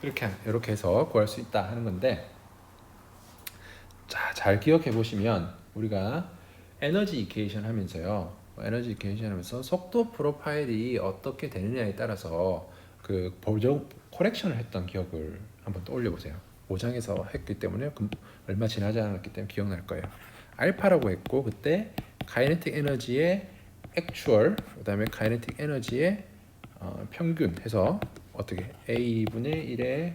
이렇게 해서 구할 수 있다 하는 건데, 자, 잘 기억해 보시면 우리가 에너지 이퀘이션 하면서요. 에너지 이퀘이션 하면서 속도 프로파일이 어떻게 되느냐에 따라서 그 보정 코렉션을 했던 기억을 한번 떠올려 보세요. 5장에서 했기 때문에 얼마 지나지 않았기 때문에 기억날 거예요. 알파라고 했고 그때 카이네틱 에너지의 액추얼, 그다음에 카이네틱 에너지의 평균 해서 어떻게 A분의 1의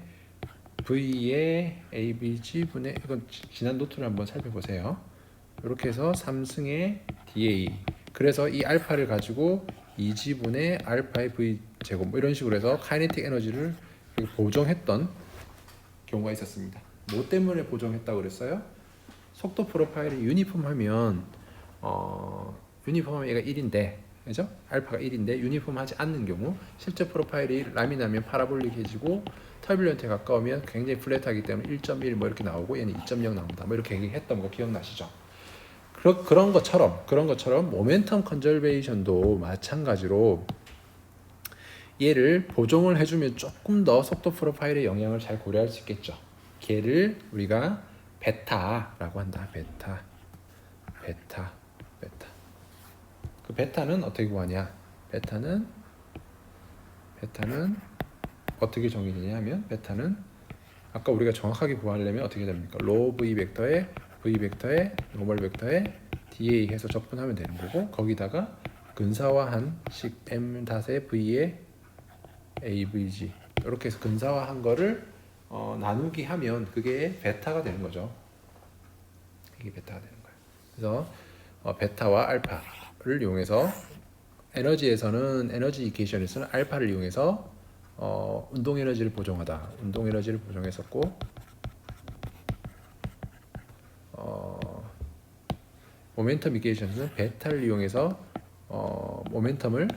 V의 ABG분의, 이건 지난 노트를 한번 살펴보세요. 이렇게 해서 3승의 DA, 그래서 이 알파를 가지고 2G분의 알파의 V 제곱 뭐 이런 식으로 해서 카이네틱 에너지를 보정했던 경우가 있었습니다. 뭐 때문에 보정했다고 그랬어요? 속도 프로파일이 유니폼하면 유니폼하면 얘가 1인데, 그죠? 알파가 1인데 유니폼하지 않는 경우, 실제 프로파일이 라미나면 파라볼릭해지고 터뷸런트에 가까우면 굉장히 플랫하기 때문에 1.1 뭐 이렇게 나오고 얘는 2.0 나온다 뭐 이렇게 얘기했던 거 기억나시죠? 그런 것처럼 모멘텀 컨저베이션도 마찬가지로 얘를 보정을 해주면 조금 더 속도 프로파일의 영향을 잘 고려할 수 있겠죠. 걔를 우리가 베타라고 한다. 베타. 그 베타는 어떻게 구하냐? 베타는 어떻게 정의되냐 하면, 베타는 아까 우리가 정확하게 구하려면 어떻게 됩니까? 로우 v 벡터에 v 벡터에 노멀 벡터에 dA 해서 적분하면 되는 거고, 거기다가 근사화한 식 m 닷의 v의 avg 이렇게 해서 근사화한 거를 나누기 하면 그게 베타가 되는 거죠. 이게 베타가 되는 거예요. 그래서 베타와 알파를 이용해서 에너지에서는, 에너지 이퀘이션에서는 알파를 이용해서 운동 에너지를 보정하다. 운동 에너지를 보정했었고, 모멘텀 이퀘이션에서는 베타를 이용해서 모멘텀을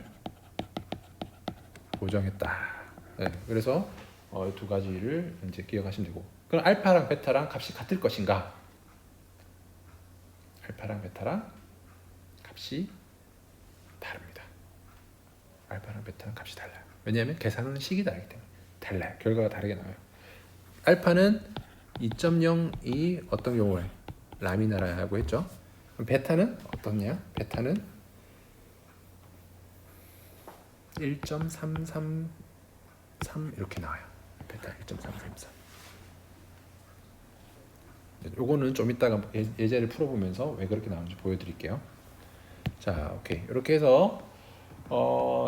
보정했다. 네, 그래서 두 가지를 이제 기억하시면 되고, 그럼 알파랑 베타랑 값이 같을 것인가? 알파랑 베타랑 값이 다릅니다. 알파랑 베타랑 값이 달라요. 왜냐하면 계산하는 식이 다르기 때문에 달라요. 결과가 다르게 나와요. 알파는 2.0이 어떤 경우에 라미나라고 했죠. 그럼 베타는 어떻냐? 베타는 1.333 이렇게 나와요. 베타 1.333. 요거는 좀 이따가 예제를 풀어보면서 왜 그렇게 나오는지 보여드릴게요. 자, 오케이. 이렇게 해서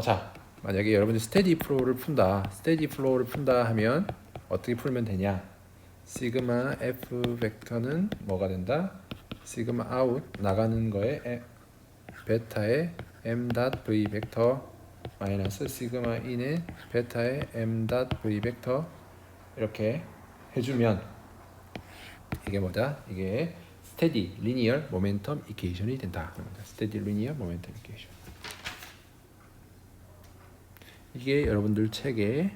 자, 만약에 여러분이 스테디 플로우를 푼다 하면 어떻게 풀면 되냐? 시그마 F 벡터는 뭐가 된다? 시그마 아웃 나가는 거에 베타의 m 닷 v 벡터 마이너스 시그마 인의 베타의 m 닷 v 벡터 이렇게 해주면 이게 뭐다? 이게 스테디 리니얼 모멘텀 이퀘이션이 된다. 스테디 리니얼 모멘텀 이퀘이션. 이게 여러분들 책이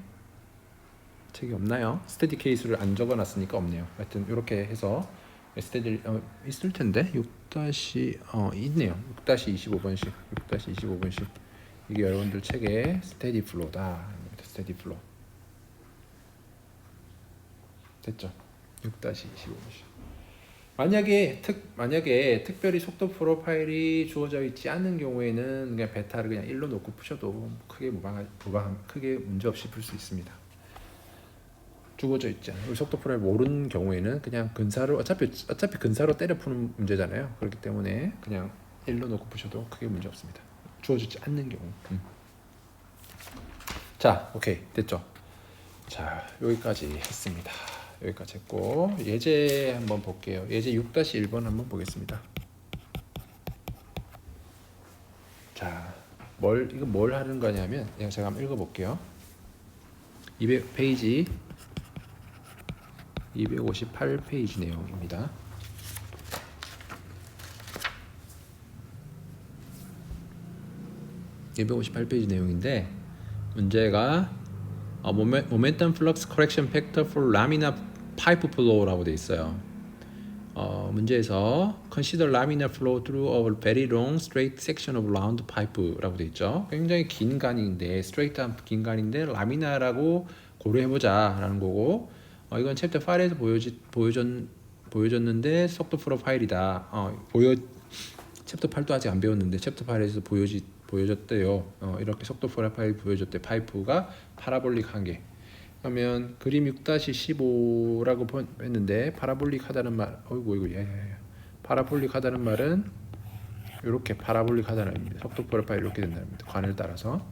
없나요? 스테디 케이스를 안 적어놨으니까 없네요. 하여튼 이렇게 해서 스테디 있을 텐데 6- 있네요. 6-25번씩 이게 여러분들 책에 스테디 플로우다. 스테디 플로우 됐죠? 6-25번씩. 만약에 특별히 속도 프로파일이 주어져 있지 않는 경우에는 그냥 베타를 그냥 1로 놓고 푸셔도 크게 크게 문제 없이 풀 수 있습니다. 주어져 있지 않아요. 속도 프로파일 모르는 경우에는 그냥 근사로 어차피 근사로 때려 푸는 문제잖아요. 그렇기 때문에 그냥 1로 놓고 푸셔도 크게 문제 없습니다. 주어지지 않는 경우. 자, 오케이 됐죠? 자, 여기까지 했습니다. 여기까지 했고, 예제 한번 볼게요. 예제 6-1번 한번 보겠습니다. 자, 이거 뭘 하는 거냐면, 제가 한번 읽어볼게요. 200페이지 258페이지 내용입니다. 258페이지 내용인데 문제가 Momentum Flux Correction Factor for Laminar Pipe Flow라고 돼 있어요. 문제에서 Consider laminar flow through a very long straight section of round pipe라고 돼 있죠. 굉장히 긴 간인데 스트레이트한 긴 간인데 라미나라고 고려해보자라는 거고 이건 챕터 5에서 보여줬는데 속도 프로파일이다. 챕터 8도 아직 안 배웠는데 챕터 8에서 보여줬대요. 이렇게 속도 프로파일 보여줬대. 파이프가 파라볼릭한 게. 그러면 그림 6-15라고 했는데 파라볼릭하다는 말, 파라볼릭하다는 말은 이렇게 파라볼릭하다는 의미입니다. 속도 프로파일 이렇게 된다는 겁니다. 관을 따라서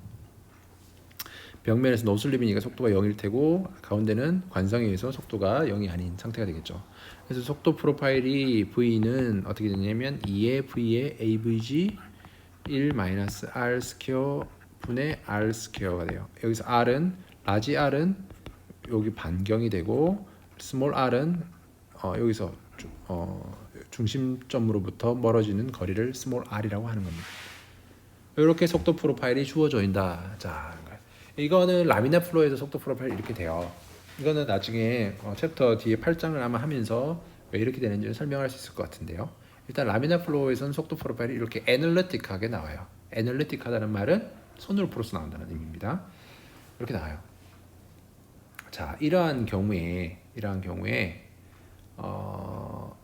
벽면에서 노슬립이니까 속도가 0일 테고 가운데는 관성에 의해서 속도가 0이 아닌 상태가 되겠죠. 그래서 속도 프로파일이 V는 어떻게 되냐면 2의 V의 AVG 1-R 스퀘어 분의 R 스퀘어가 돼요. 여기서 R은 라지 R은 여기 반경이 되고 스몰 r은 여기서 중심점으로부터 멀어지는 거리를 스몰 r이라고 하는 겁니다. 이렇게 속도 프로파일이 주어져 있다. 자, 이거는 라미나 플로에서 속도 프로파일 이렇게 돼요. 이거는 나중에 챕터 뒤에 8장을 아마 하면서 왜 이렇게 되는지를 설명할 수 있을 것 같은데요. 일단 라미나 플로에서는 속도 프로파일이 이렇게 애널리틱하게 나와요. 애널리틱하다는 말은 손으로 풀어서 나온다는 의미입니다. 이렇게 나와요. 자, 이러한 경우에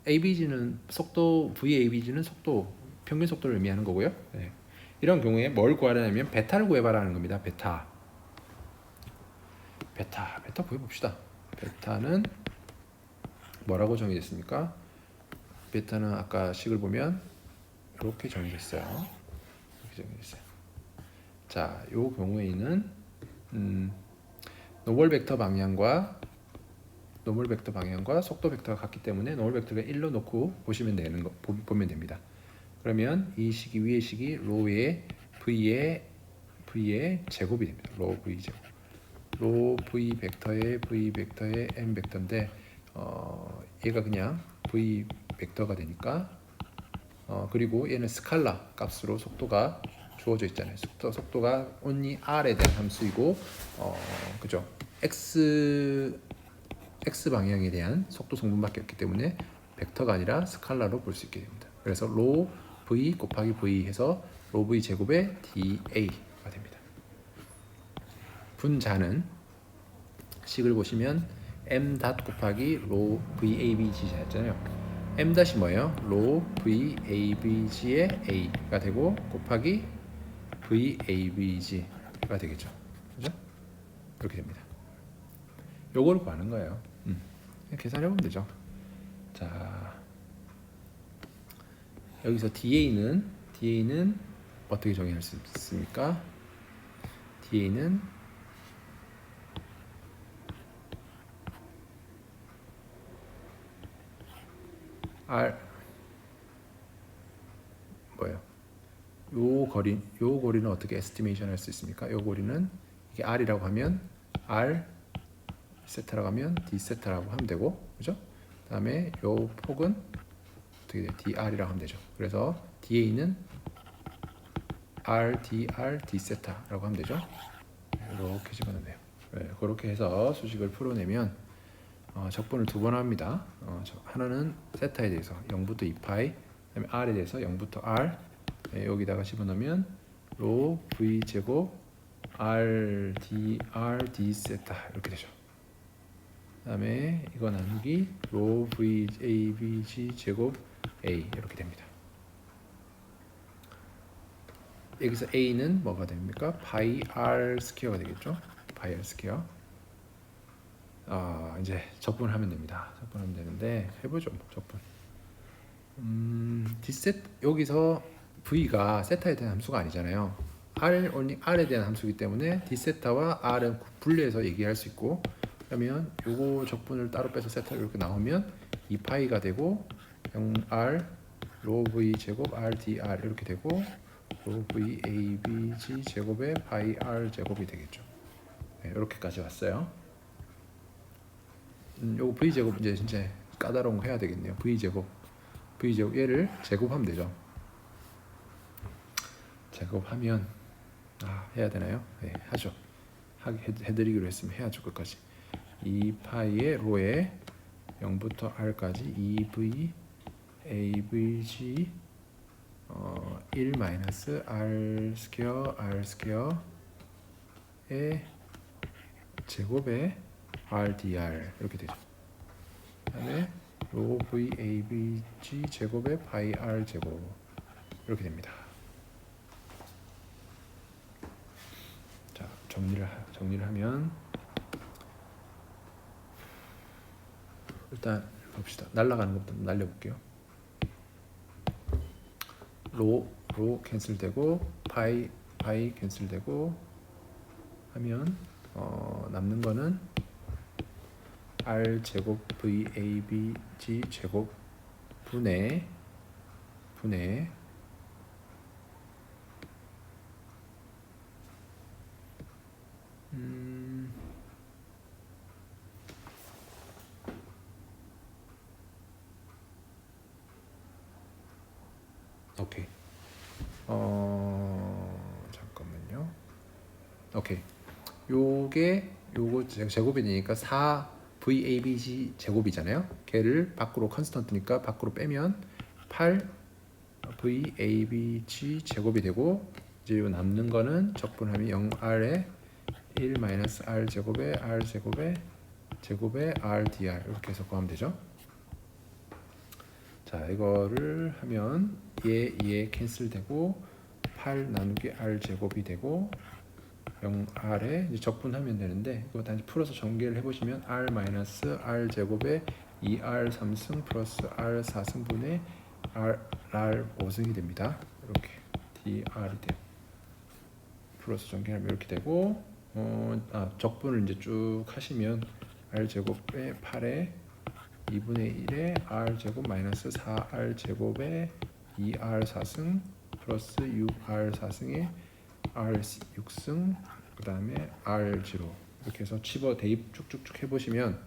ABG는 속도 VABG는 속도 평균 속도를 의미하는 거고요. 네. 이런 경우에 뭘 구하려면 베타를 구해봐라는 겁니다. 베타 구해봅시다. 베타는 뭐라고 정의됐습니까? 베타는 아까 식을 보면 이렇게 정의됐어요. 자, 요 경우에는 노멀 벡터 방향과 속도 벡터가 같기 때문에 노멀 벡터가 1로 놓고 보면 됩니다. 그러면 이 식이 위의 식이 로의 V의 제곱이 됩니다. 로 V 제곱. 로 V 벡터의 M 벡터인데 얘가 그냥 V 벡터가 되니까 그리고 얘는 스칼라 값으로 속도가 주어져 있잖아요. 속도가 only r에 대한 함수이고 그죠? x 방향에 대한 속도 성분밖에 없기 때문에 벡터가 아니라 스칼라로 볼 수 있게 됩니다. 그래서 로 v 곱하기 v 해서 로 v 제곱의 da가 됩니다. 분자는 식을 보시면 m 닷 곱하기 로 vabg였잖아요. m 닷이 뭐예요? 로 vabg의 a가 되고 곱하기 vabg가 되겠죠. 그죠? 이렇게 됩니다. 요걸 구하는 거예요. 계산해 보면 되죠. 자, 여기서 DA는 어떻게 정의할 수 있습니까? DA는 R 뭐예요? 요 거리는 어떻게 에스티메이션 할 수 있습니까? 요 거리는 이게 R이라고 하면 R 세타라고 하면 D 세타라고 하면 되고, 그죠? 그다음에 요 폭은 어떻게 돼? DR이라고 하면 되죠. 그래서 DA는 R, DR, D 세타라고 하면 되죠. 이렇게 집어넣네요. 네, 그렇게 해서 수식을 풀어내면 적분을 두 번 합니다. 하나는 세타에 대해서 0부터 2파이, 그다음에 R에 대해서 0부터 R, 네, 여기다가 집어넣으면 로 V 제곱 R, DR, D 세타 이렇게 되죠. 그다음에 이거 나누기 로 V A B G 제곱 A 이렇게 됩니다. 여기서 A는 뭐가 됩니까? 파이 R 스퀘어가 되겠죠? 파이 R 스퀘어. 이제 적분하면 됩니다. 적분하면 되는데 해보죠. 적분. D셋 여기서 V가 세타에 대한 함수가 아니잖아요. R에 대한 함수이기 때문에 D세타와 R은 분리해서 얘기할 수 있고, 그러면 요거 적분을 따로 빼서 세타가 이렇게 나오면 2파이가 되고 0R 로 V 제곱 RDR 이렇게 되고 로 V ABG 제곱의 파이 R 제곱이 되겠죠. 네, 이렇게까지 왔어요. 요거 V 제곱 이제 진짜 까다로운 거 해야 되겠네요. V 제곱 얘를 제곱하면 되죠. 제곱하면 해야 되나요? 네, 하죠. 해드리기로 했으면 해야죠. 끝까지. 2파이의 로에 0부터 r까지 2v avg 1 마이너스 r 스퀘어의 제곱에 rdr 이렇게 되죠. 그다음에 로 v avg 제곱에 파이 r 제곱 이렇게 됩니다. 자, 정리를 하면 일단 봅시다. 날아가는 것부터 날려볼게요. 로 캔슬되고 파이 캔슬되고 하면 남는 거는 r 제곱 v a b g 제곱 분의 오케이. 잠깐만요. 오케이. 요거 제곱이 되니까 4VABG 제곱이잖아요. 걔를 밖으로 컨스턴트니까 밖으로 빼면 8VABG 제곱이 되고 이제 요 남는 거는 적분하면 0R에 1 마이너스 R 제곱에 R 제곱에 RDR 이렇게 해서 구하면 되죠. 자, 이거를 하면 얘 캔슬되고 8 나누기 R 제곱이 되고 0R에 이제 적분하면 되는데 이거 다시 풀어서 전개를 해보시면 R 마이너스 R 제곱에 2R 3승 플러스 R 4승분의 R 5승이 됩니다. 이렇게 DR이 돼요. 풀어서 전개하면 이렇게 되고 적분을 이제 쭉 하시면 R 제곱에 8에 2분의 1에 R 제곱 마이너스 4R 제곱에 2R 4승 플러스 6R 4승에 R 6승 그 다음에 R 0 이렇게 해서 집어 대입 쭉쭉쭉 해보시면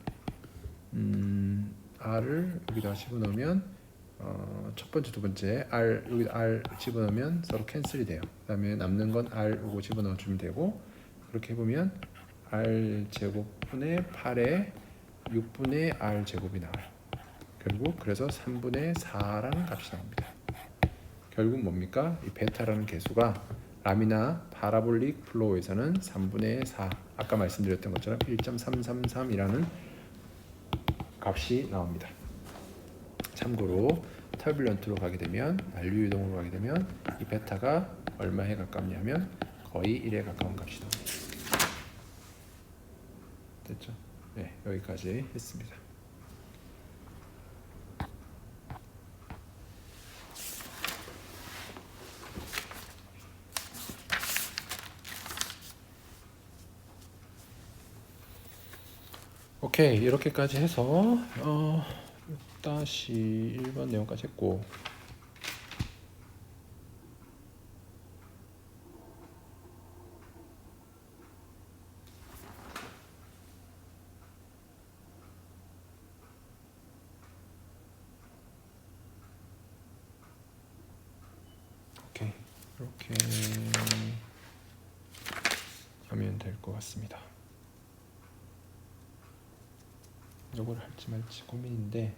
R을 여기다가 집어넣으면 첫 번째 두 번째 여기 R 집어넣으면 서로 캔슬이 돼요. 그 다음에 남는 건 R 요거 집어넣어주면 되고 그렇게 해보면 R 제곱분의 8에 6분의 R 제곱이 나와요. 결국 그래서 3분의 4라는 값이 나옵니다. 결국 뭡니까? 이 베타라는 개수가 라미나 파라볼릭 플로우에서는 3분의 4 아까 말씀드렸던 것처럼 1.333이라는 값이 나옵니다. 참고로 터뷸런트로 가게 되면 난류 유동으로 가게 되면 이 베타가 얼마에 가깝냐면 거의 1에 가까운 값이 나옵니다. 됐죠? 네, 여기까지 했습니다. 오케이, 이렇게까지 해서 6-1번 내용까지 했고 오케이, 이렇게 하면 될 것 같습니다. 이걸 할지 말지 고민인데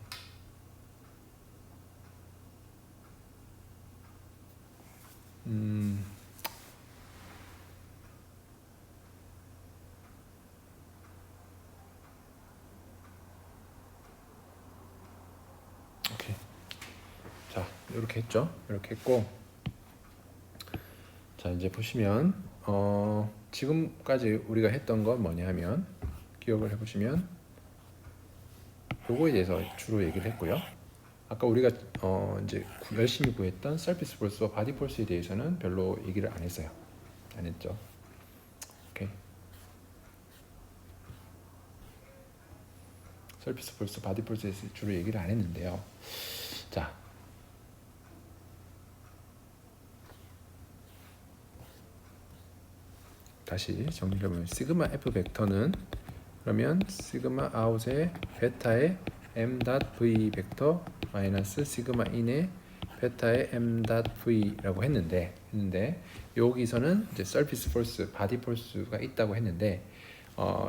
오케이. 자, 이렇게 했죠. 이렇게 했고 자, 이제 보시면 지금까지 우리가 했던 건 뭐냐 하면 기억을 해보시면 요거에 대해서 주로 얘기를 했고요. 아까 우리가 이제 열심히 구했던 서피스 폴스와 바디 폴스에 대해서는 별로 얘기를 안 했어요. 안 했죠. 오케이. 서피스 폴스, 바디 폴스에 대해서 주로 얘기를 안 했는데요. 자, 다시 정리를 해보면 시그마 F 벡터는 그러면 시그마 아웃의 베타의 m.v 벡터 마이너스 시그마 인의 베타의 m.v라고 했는데 여기서는 이제 surface force, body force가 있다고 했는데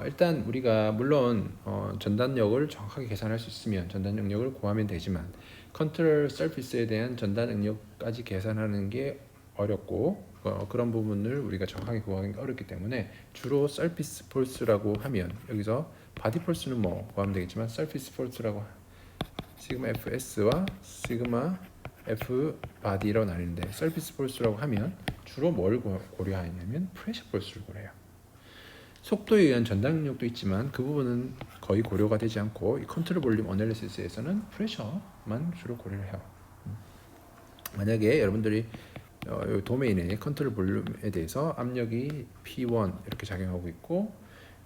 일단 우리가 물론 전단力을 정확하게 계산할 수 있으면 전단 능력을 구하면 되지만 컨트롤 서피스에 대한 전단 능력까지 계산하는 게 어렵고 그런 부분을 우리가 정확하게 구하기 어렵기 때문에 주로 서피스 폴스라고 하면 여기서 바디 폴스는 뭐 구하면 되겠지만 서피스 폴스라고 시그마 fs와 시그마 f 바디로 나뉘는데 서피스 폴스라고 하면 주로 뭘 고려하냐면 프레셔 폴스를 고려해요. 속도에 의한 전단 능력도 있지만 그 부분은 거의 고려가 되지 않고 이 컨트롤 볼륨 어널리시스에서는 프레셔만 주로 고려를 해요. 만약에 여러분들이 이 도메인의 컨트롤 볼륨에 대해서 압력이 P1 이렇게 작용하고 있고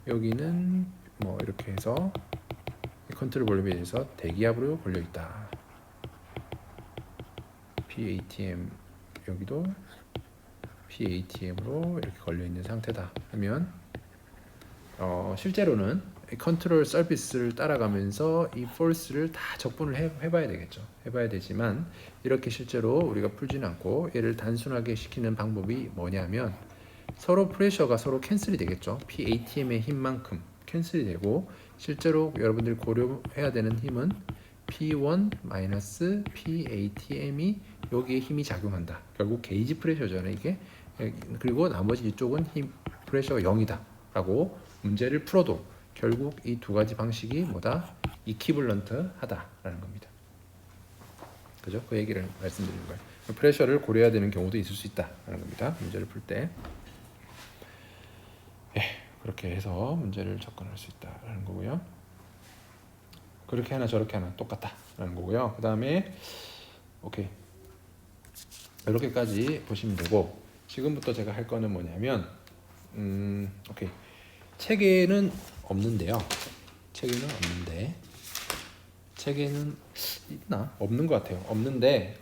여기는 뭐 이렇게 해서 이 컨트롤 볼륨에 대해서 대기압으로 걸려 있다. PATM 여기도 PATM으로 이렇게 걸려 있는 상태다 하면 실제로는 컨트롤 서비스를 따라가면서 이 포스를 다 적분을 해봐야 되겠죠. 해봐야 되지만 이렇게 실제로 우리가 풀지는 않고 얘를 단순하게 시키는 방법이 뭐냐면 서로 프레셔가 서로 캔슬이 되겠죠. PATM의 힘만큼 캔슬이 되고 실제로 여러분들이 고려해야 되는 힘은 P1 PATM이 여기에 힘이 작용한다. 결국 게이지 프레셔잖아요 이게. 그리고 나머지 이쪽은 힘 프레셔가 0이다 라고 문제를 풀어도 결국 이 두 가지 방식이 뭐다? 이퀴벌런트 하다라는 겁니다. 그죠? 그 얘기를 말씀드리는 거예요. 프레셔를 고려해야 되는 경우도 있을 수 있다라는 겁니다. 문제를 풀 때. 그렇게 해서 문제를 접근할 수 있다라는 거고요. 그렇게 하나 저렇게 하나 똑같다라는 거고요. 그 다음에 오케이 이렇게까지 보시면 되고 지금부터 제가 할 거는 뭐냐면 오케이 체계는 없는데요. 체계는 있나? 없는 것 같아요. 없는데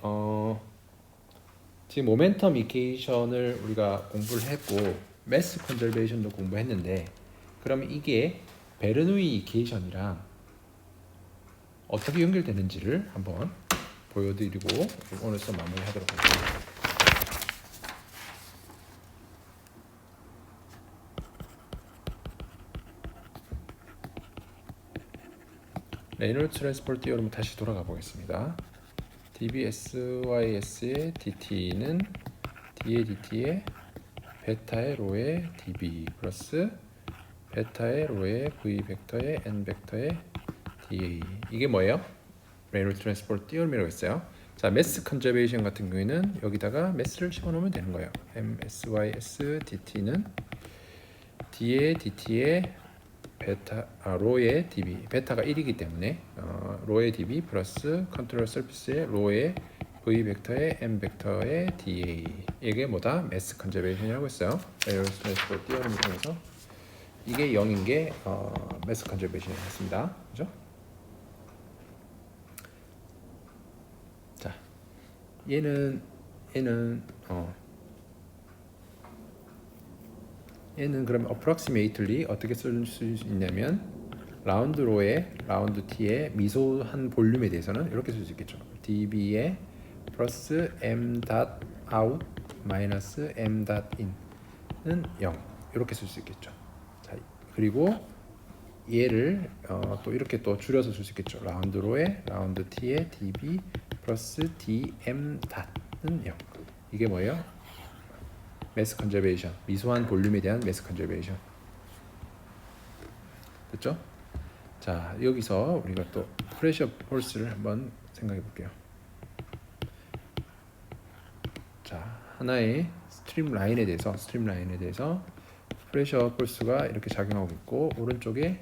지금 모멘텀 이케이션을 우리가 공부를 했고 매스 컨저베이션도 공부했는데 그러면 이게 베르누이 이케이션이랑 어떻게 연결되는지를 한번 보여드리고 오늘 수업 마무리하도록 하겠습니다. 레이놀드 트랜스포트 티어럼 다시 돌아가 보겠습니다. dbsys의 dt는 d의 dt의 베타의 로의 db 플러스 베타의 로의 v 벡터의 n 벡터의 da 이게 뭐예요? 레이놀드 트랜스포트 티어럼이라고 했어요. 자, 매스 컨저베이션 같은 경우에는 여기다가 매스를 집어넣으면 되는 거예요. msys dt는 d의 dt의 로의 db 베타가 1이기 때문에 로의 db 플러스 컨트롤 서피스의 로의 v 벡터의 m 벡터의 da 이게 뭐다? 매스 컨저베이션이라고 했어요. 레이놀드 트랜스포트 티어럼을 통해서 이게 0인 게 매스 컨저베이션이었습니다. 그죠? 자, 얘는 그러면 approximately 어떻게 쓸 수 있냐면 라운드 로의 라운드 t의 미소한 볼륨에 대해서는 이렇게 쓸 수 있겠죠. db의 플러스 m.out 마이너스 m.in은 0 이렇게 쓸 수 있겠죠. 자, 그리고 얘를 또 이렇게 또 줄여서 쓸 수 있겠죠. 라운드 로의 라운드 t의 db 플러스 dm.은 0 이게 뭐예요? 매스 컨저베이션, 미소한 볼륨에 대한 매스 컨저베이션. 됐죠? 자, 여기서 우리가 또 프레셔 폴스를 한번 생각해 볼게요. 자, 하나의 스트림 라인에 대해서 프레셔 폴스가 이렇게 작용하고 있고 오른쪽에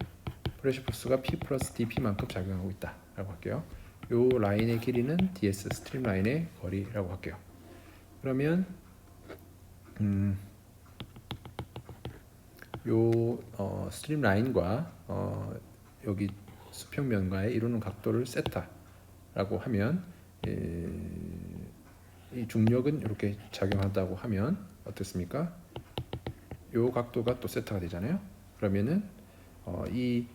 프레셔 폴스가 P 플러스 DP만큼 작용하고 있다라고 할게요. 요 라인의 길이는 DS 스트림 라인의 거리라고 할게요. 그러면 요 스트림 라인과 여기 수평면과의 이루는 각도를 세타라고 하면 이 중력은 이렇게 작용한다고 하면 어떻습니까? 요 각도가 또 세타가 되잖아요. 그러면은 이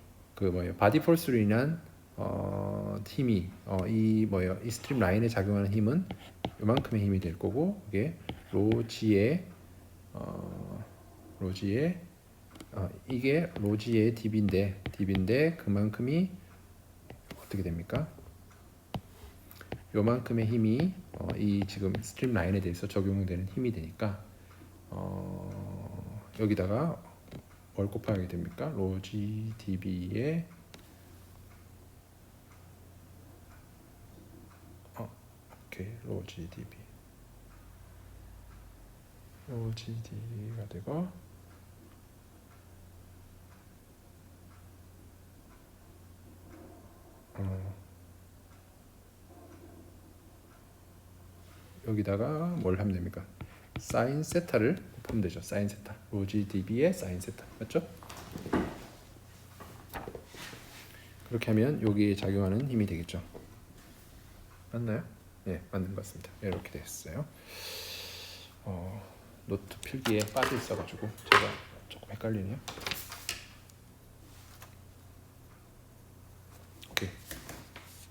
바디 폴스로 인한 힘이 이 스트림 라인에 작용하는 힘은 요만큼의 힘이 될 거고 이게 로지의 이게 로지의 dB인데 그만큼이 어떻게 됩니까? 요만큼의 힘이 이 지금 스트림 라인에 대해서 적용되는 힘이 되니까 여기다가 뭘 곱하게 됩니까? 로지 dB의 오케이 로지 dB가 되고 여기다가 뭘 하면 됩니까? 사인 세타를 곱하면 되죠. 사인 세타. 로지 dB의 사인 세타. 맞죠? 그렇게 하면 여기에 작용하는 힘이 되겠죠. 맞나요? 네, 맞는 것 같습니다. 이렇게 됐어요. 노트 필기에 빠져 있어가지고 제가 조금 헷갈리네요.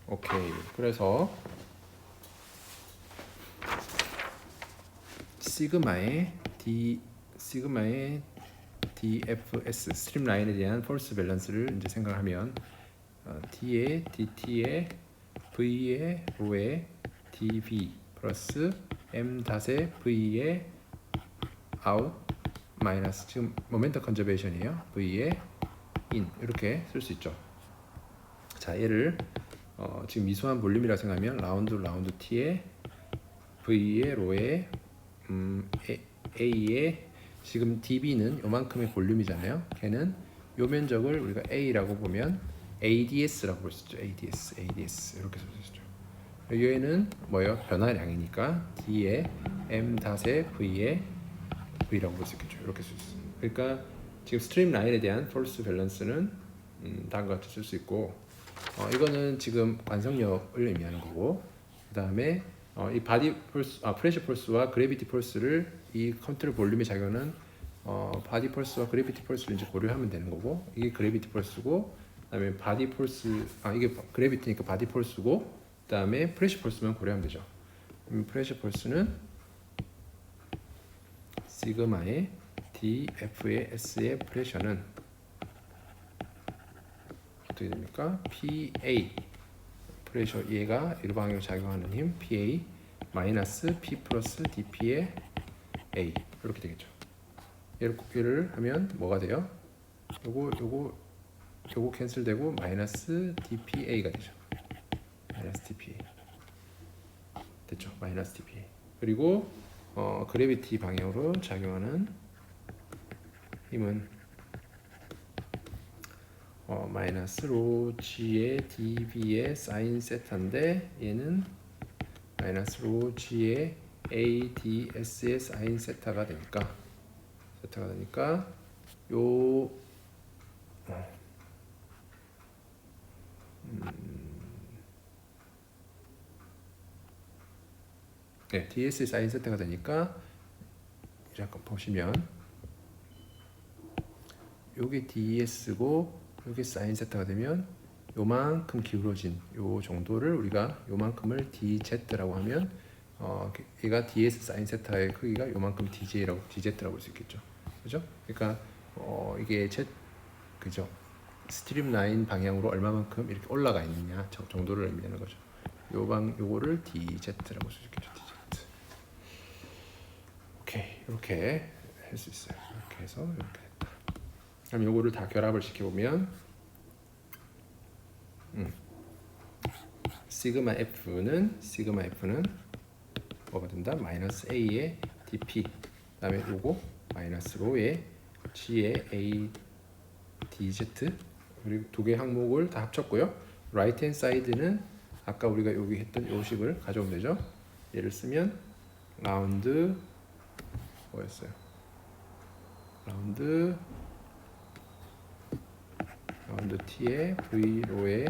오케이. 그래서 시그마의 DFS 스트림 라인에 대한 폴스 밸런스를 이제 생각하면 T의 DT의 V의 로의 DV 플러스 M 닷의 V의 out 마이너스 지금 모멘텀 컨저베이션이에요. V의 in 이렇게 쓸 수 있죠. 자, 얘를 지금 미수한 볼륨이라고 생각하면 라운드 T의 V의 로의 A의 지금 dB는 요만큼의 볼륨이잖아요. 걔는 요 면적을 우리가 A라고 보면 ADS라고 볼 수 있죠. ADS 이렇게 쓸 수 있죠. 얘는 뭐예요? 변화량이니까 D의 M 닷의 V의 V라고 볼 수 있겠죠. 이렇게 쓸 수 있어요. 그러니까 지금 스트림 라인에 대한 폴스 밸런스는 다음과 같이 쓸 수 있고 이거는 지금 완성력을 의미하는 거고 그 다음에 이 바디 폴스, 프레셔 폴스와 그래비티 폴스를 이 컨트롤 볼륨에 작용하는 바디 폴스와 그래비티 폴스를 이제 고려하면 되는 거고 이게 그래비티 폴스고 그다음에 바디 폴스 이게 그래비티니까 바디 폴스고 그다음에 프레셔 폴스만 고려하면 되죠. 프레셔 폴스는 시그마의 dF의 S의 프레셔는 어떻게 됩니까? PA 프레셔 얘가 일방향으로 작용하는 힘 PA 마이너스 P 플러스 DP의 A 이렇게 되겠죠. 얘를 하면 뭐가 돼요? 요거 캔슬되고 마이너스 DPA가 되죠. 마이너스 DPA 됐죠. 마이너스 DPA 그리고 그래비티 방향으로 작용하는 힘은 마이너스 로지의 dB의 사인 세타인데 얘는 마이너스 로지의 ADS의 사인 세타가 되니까 요 네, DS의 사인 세타가 되니까 잠깐 보시면 요게 DS고 요게 사인 세타가 되면 요만큼 기울어진 요 정도를 우리가 요만큼을 DZ라고 하면 얘가 DS 사인 세타의 크기가 요만큼 DZ라고 볼 수 있겠죠. 그죠? 그러니까 이게 그죠? 스트림 라인 방향으로 얼마만큼 이렇게 올라가 있느냐 정도를 의미하는 거죠. 요거를 DZ라고 볼 수 있겠죠. DZ. 오케이. 이렇게 할 수 있어요. 이렇게 해서 이렇게 됐다. 그럼 요거를 다 결합을 시켜보면 시그마 F는 뭐가 된다? 마이너스 A의 DP 그다음에 요거 마이너스 로의 G의 A DZ 그리고 두 개 항목을 다 합쳤고요. 라이트 핸드 사이드는 아까 우리가 여기 했던 요 식을 가져오면 되죠. 얘를 쓰면 라운드 뭐였어요? 라운드 T의 V 로의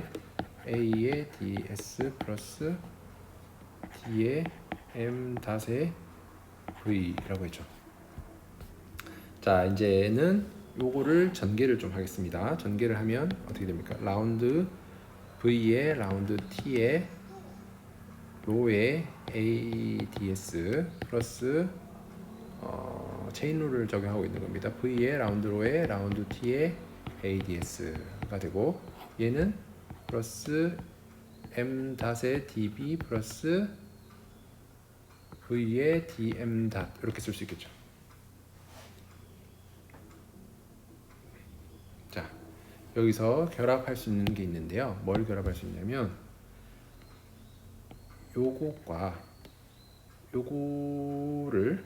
A의 DS 플러스 D의 M 닷의 V라고 했죠. 자, 이제는 요거를 전개를 좀 하겠습니다. 전개를 하면 어떻게 됩니까? 라운드 V의 라운드 T의 로에 ADS 플러스 체인 룰을 적용하고 있는 겁니다. V에 라운드 로에 라운드 T에 ADS가 되고 얘는 플러스 M 닷의 DB 플러스 V의 DM 닷 이렇게 쓸 수 있겠죠. 자, 여기서 결합할 수 있는 게 있는데요. 뭘 결합할 수 있냐면 요거과 요거를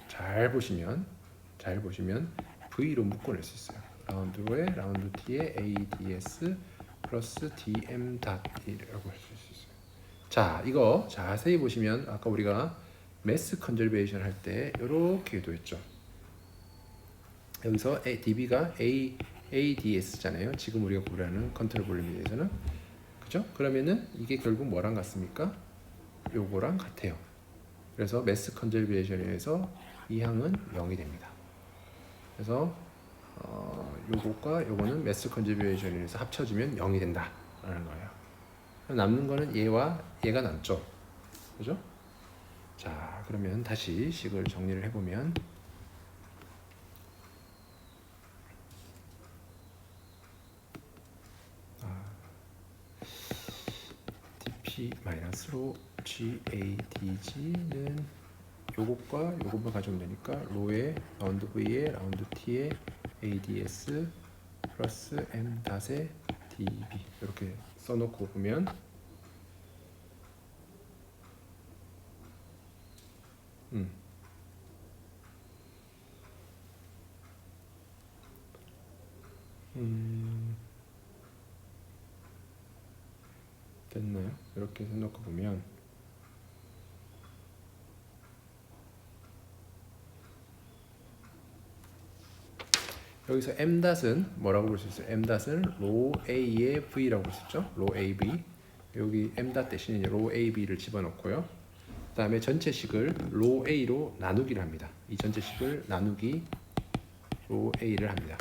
잘 보시면 V로 묶어낼 수 있어요. 라운드 로에 라운드 T에 ADS 플러스 DM 닷이라고 할 수 있어요. 자, 이거 자세히 보시면 아까 우리가 매스 컨저베이션 할 때 이렇게 유도했죠. 여기서 db가 ADS잖아요. 지금 우리가 고려하는 컨트롤 볼륨에 대해서는 그죠? 그러면은 이게 결국 뭐랑 같습니까? 요거랑 같아요. 그래서 매스 컨저베이션에 의해서 이 항은 0이 됩니다. 그래서 요거과 요거는 매스 컨저베이션에 의해서 합쳐지면 0이 된다라는 거예요. 남는 거는 얘와 얘가 남죠. 그죠? 자, 그러면 다시 식을 정리를 해보면 dp-로 GADG는 요것과 요것만 가져오면 되니까 로에 라운드 V에 라운드 T에 ADS 플러스 M 닷에 DB 이렇게 써놓고 보면 됐나요? 이렇게 써놓고 보면 여기서 M.은 뭐라고 볼 수 있어요? M.은 로 A의 V라고 볼 수 있죠? 로 AB 여기 M. 대신에 로 AB를 집어넣고요. 그 다음에 전체식을 로 A로 나누기를 합니다. 이 전체식을 나누기 로 A를 합니다.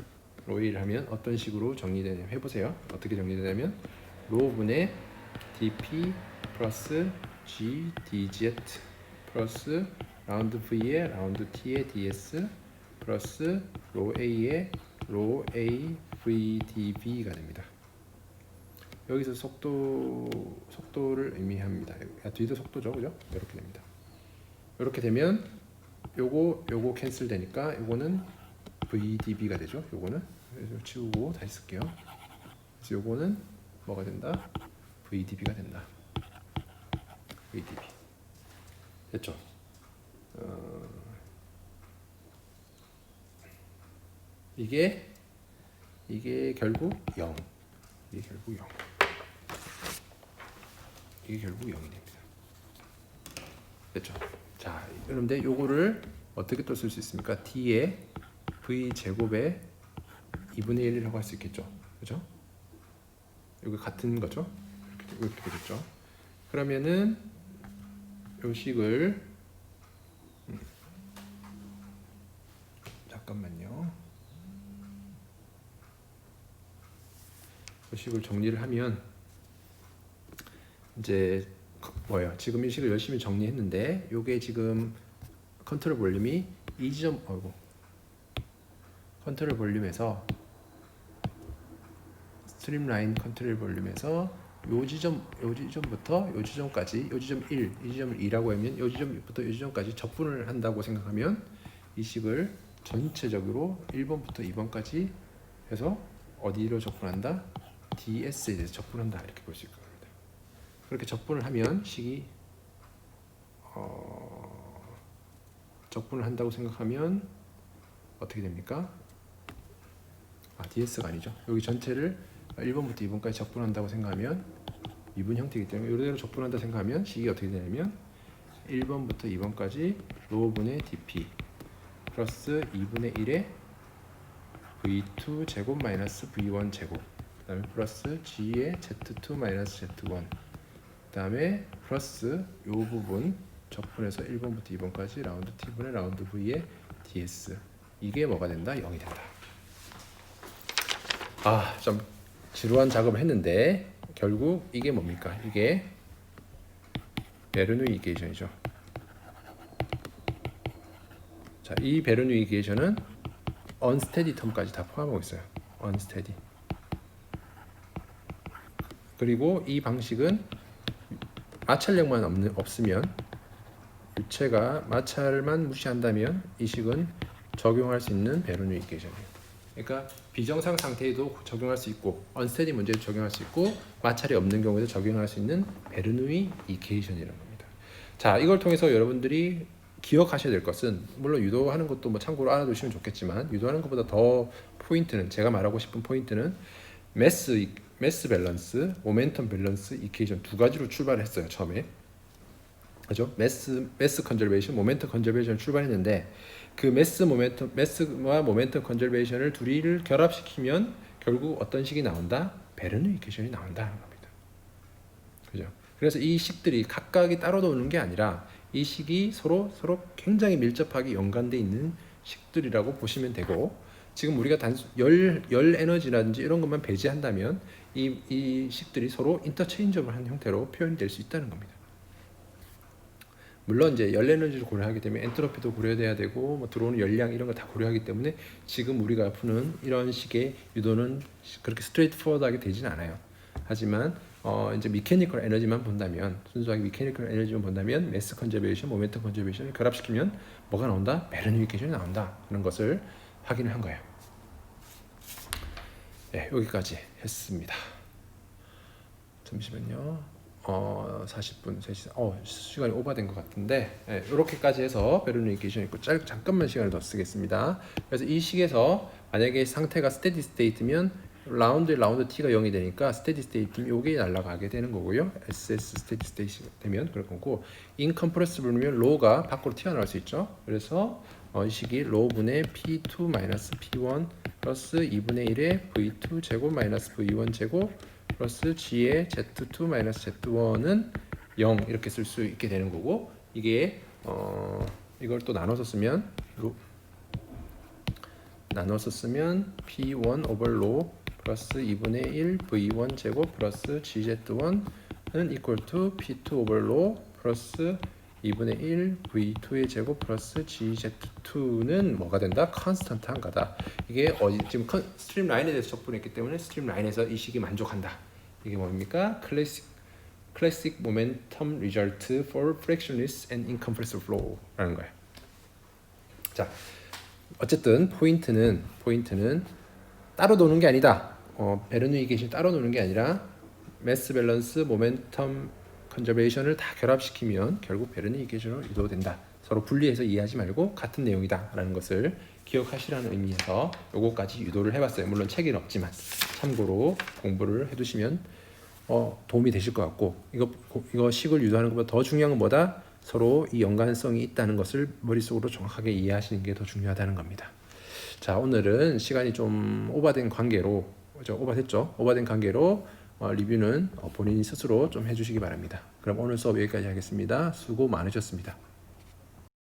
로 A를 하면 어떤 식으로 정리되냐면 해보세요. 어떻게 정리되냐면 로분의 dp 플러스 g dz 플러스 라운드 V의 라운드 T의 ds 플러스 로 A의 로 A V dB가 됩니다. 여기서 속도를 의미합니다. 뒤도 속도죠, 그죠? 이렇게 됩니다. 이렇게 되면 요거 캔슬 되니까 요거는 VDB가 되죠. 요거는 그래서 치우고 다시 쓸게요. 그래서 요거는 뭐가 된다? VDB가 된다. VDB 됐죠? 이게 결국 0. 이게 결국 0. 이게 결국 0이 됩니다. 됐죠? 자, 여러분들 요거를 어떻게 또 쓸 수 있습니까? T에 V 제곱에 2분의 1이라고 할 수 있겠죠? 그죠? 이거 같은 거죠? 이렇게 되겠죠? 그러면은 요 식을 잠깐만요. 요 식을 정리를 하면 이제 뭐예요? 지금 이 식을 열심히 정리했는데 요게 지금 컨트롤 볼륨이 이 지점 컨트롤 볼륨에서 스트림라인 컨트롤 볼륨에서 요 지점부터 요 지점까지 요 지점 1, 이 지점을 2라고 하면 요 지점부터 요 지점까지 적분을 한다고 생각하면 이 식을 전체적으로 1번부터 2번까지 해서 어디로 적분한다? DS에 대해서 적분한다 이렇게 볼 수 있을 겁니다. 그렇게 적분을 하면 식이 적분을 한다고 생각하면 어떻게 됩니까? DS가 아니죠. 여기 전체를 1번부터 2번까지 적분한다고 생각하면 미분 형태이기 때문에 이대로 적분한다 생각하면 식이 어떻게 되냐면 1번부터 2번까지 로분의 dp 플러스 2분의 1의 v2 제곱 마이너스 v1 제곱 그 다음에 플러스 g의 z2 마이너스 z1 그 다음에 플러스 요 부분 적분해서 1번부터 2번까지 라운드 t분의 라운드 v의 ds 이게 뭐가 된다? 0이 된다. 좀 지루한 작업을 했는데 결국 이게 뭡니까? 이게 베르누이 이퀘이션이죠. 자, 이 베르누이 이퀘이션은 unsteady 텀까지 다 포함하고 있어요. unsteady. 그리고 이 방식은 마찰력만 없으면, 유체가 마찰만 무시한다면 이 식은 적용할 수 있는 베르누이 이퀘이션이에요. 그러니까 비정상 상태에도 적용할 수 있고 언스테디 문제도 적용할 수 있고 마찰이 없는 경우에도 적용할 수 있는 베르누이 이퀘이션이라는 겁니다. 자, 이걸 통해서 여러분들이 기억하셔야 될 것은, 물론 유도하는 것도 뭐 참고로 알아두시면 좋겠지만, 유도하는 것보다 더 포인트는, 제가 말하고 싶은 포인트는 매스 밸런스, 모멘텀 밸런스 이퀘이션 두 가지로 출발했어요. 처음에. 그죠? 매스 컨저베이션, 모멘텀 컨저베이션을 출발했는데, 그 매스와 모멘텀 컨저베이션을 둘이를 결합시키면 결국 어떤 식이 나온다? 베르누이 이퀘이션이 나온다는 겁니다. 그죠? 그래서 이 식들이 각각이 따로 노는 게 아니라 이 식이 서로 굉장히 밀접하게 연관되어 있는 식들이라고 보시면 되고, 지금 우리가 열 에너지라든지 이런 것만 배제한다면 이 식들이 서로 인터체인저블한 형태로 표현될 수 있다는 겁니다. 물론 이제 열 에너지를 고려하게 되면 엔트로피도 고려해야 되고, 뭐 들어오는 열량 이런 거 다 고려하기 때문에 지금 우리가 푸는 이런 식의 유도는 그렇게 스트레이트 포워드하게 되지는 않아요. 하지만 이제 미케니컬 에너지만 본다면, 순수하게 미케니컬 에너지만 본다면 매스 컨저베이션, 모멘텀 컨저베이션을 결합시키면 뭐가 나온다? 베르누이 이퀘이션이 나온다. 그런 것을 확인을 한 거예요. 네, 여기까지 했습니다. 잠시만요. 40분, 3시, 시간이 오버된 것 같은데, 네, 이렇게까지 해서 베르누이 이퀘이션 있고, 잠깐만 시간을 더 쓰겠습니다. 그래서 이 식에서 만약에 상태가 스테디 스테이트면 라운드 t가 0이 되니까 스테디 스테이트면 요게 날아가게 되는 거고요. SS 스테디 스테이트 되면 그럴 거고, 인컴프레시블이면 로우가 밖으로 튀어나올 수 있죠. 그래서 이 식이 로우분의 P2 마이너스 P1 플러스 2분의 1의 V2 제곱 마이너스 V1 제곱 플러스 G의 Z2 마이너스 Z1은 0 이렇게 쓸 수 있게 되는 거고, 이게 이걸 또 나눠서 쓰면 P1 오버 로 플러스 2분의 1 V1 제곱 플러스 GZ1은 equal to P2 오버 로 플러스 2분의 1 V2의 제곱 플러스 GZ2는 뭐가 된다? 컨스턴트한 거다. 이게 지금 스트림 라인에 대해서 적분했기 때문에 스트림 라인에서 이 식이 만족한다. 이게 뭡니까? Classic momentum result for fractionless and incompressible flow라는 거예요. 자, 어쨌든 포인트는 따로 노는 게 아니다. 베르누이 이퀘이션이 따로 노는 게 아니라 매스 밸런스, 모멘텀 컨저베이션을 다 결합시키면 결국 베르누이 이퀘이션으로 유도된다. 서로 분리해서 이해하지 말고 같은 내용이다라는 것을 기억하시라는 의미에서 요거까지 유도를 해봤어요. 물론 책에는 없지만 참고로 공부를 해두시면 도움이 되실 것 같고, 이거 식을 유도하는 것보다 더 중요한 건 뭐다? 서로 이 연관성이 있다는 것을 머릿속으로 정확하게 이해하시는 게 더 중요하다는 겁니다. 자, 오늘은 시간이 좀 오버된 관계로, 오버된 관계로 리뷰는 본인이 스스로 좀 해주시기 바랍니다. 그럼 오늘 수업 여기까지 하겠습니다. 수고 많으셨습니다.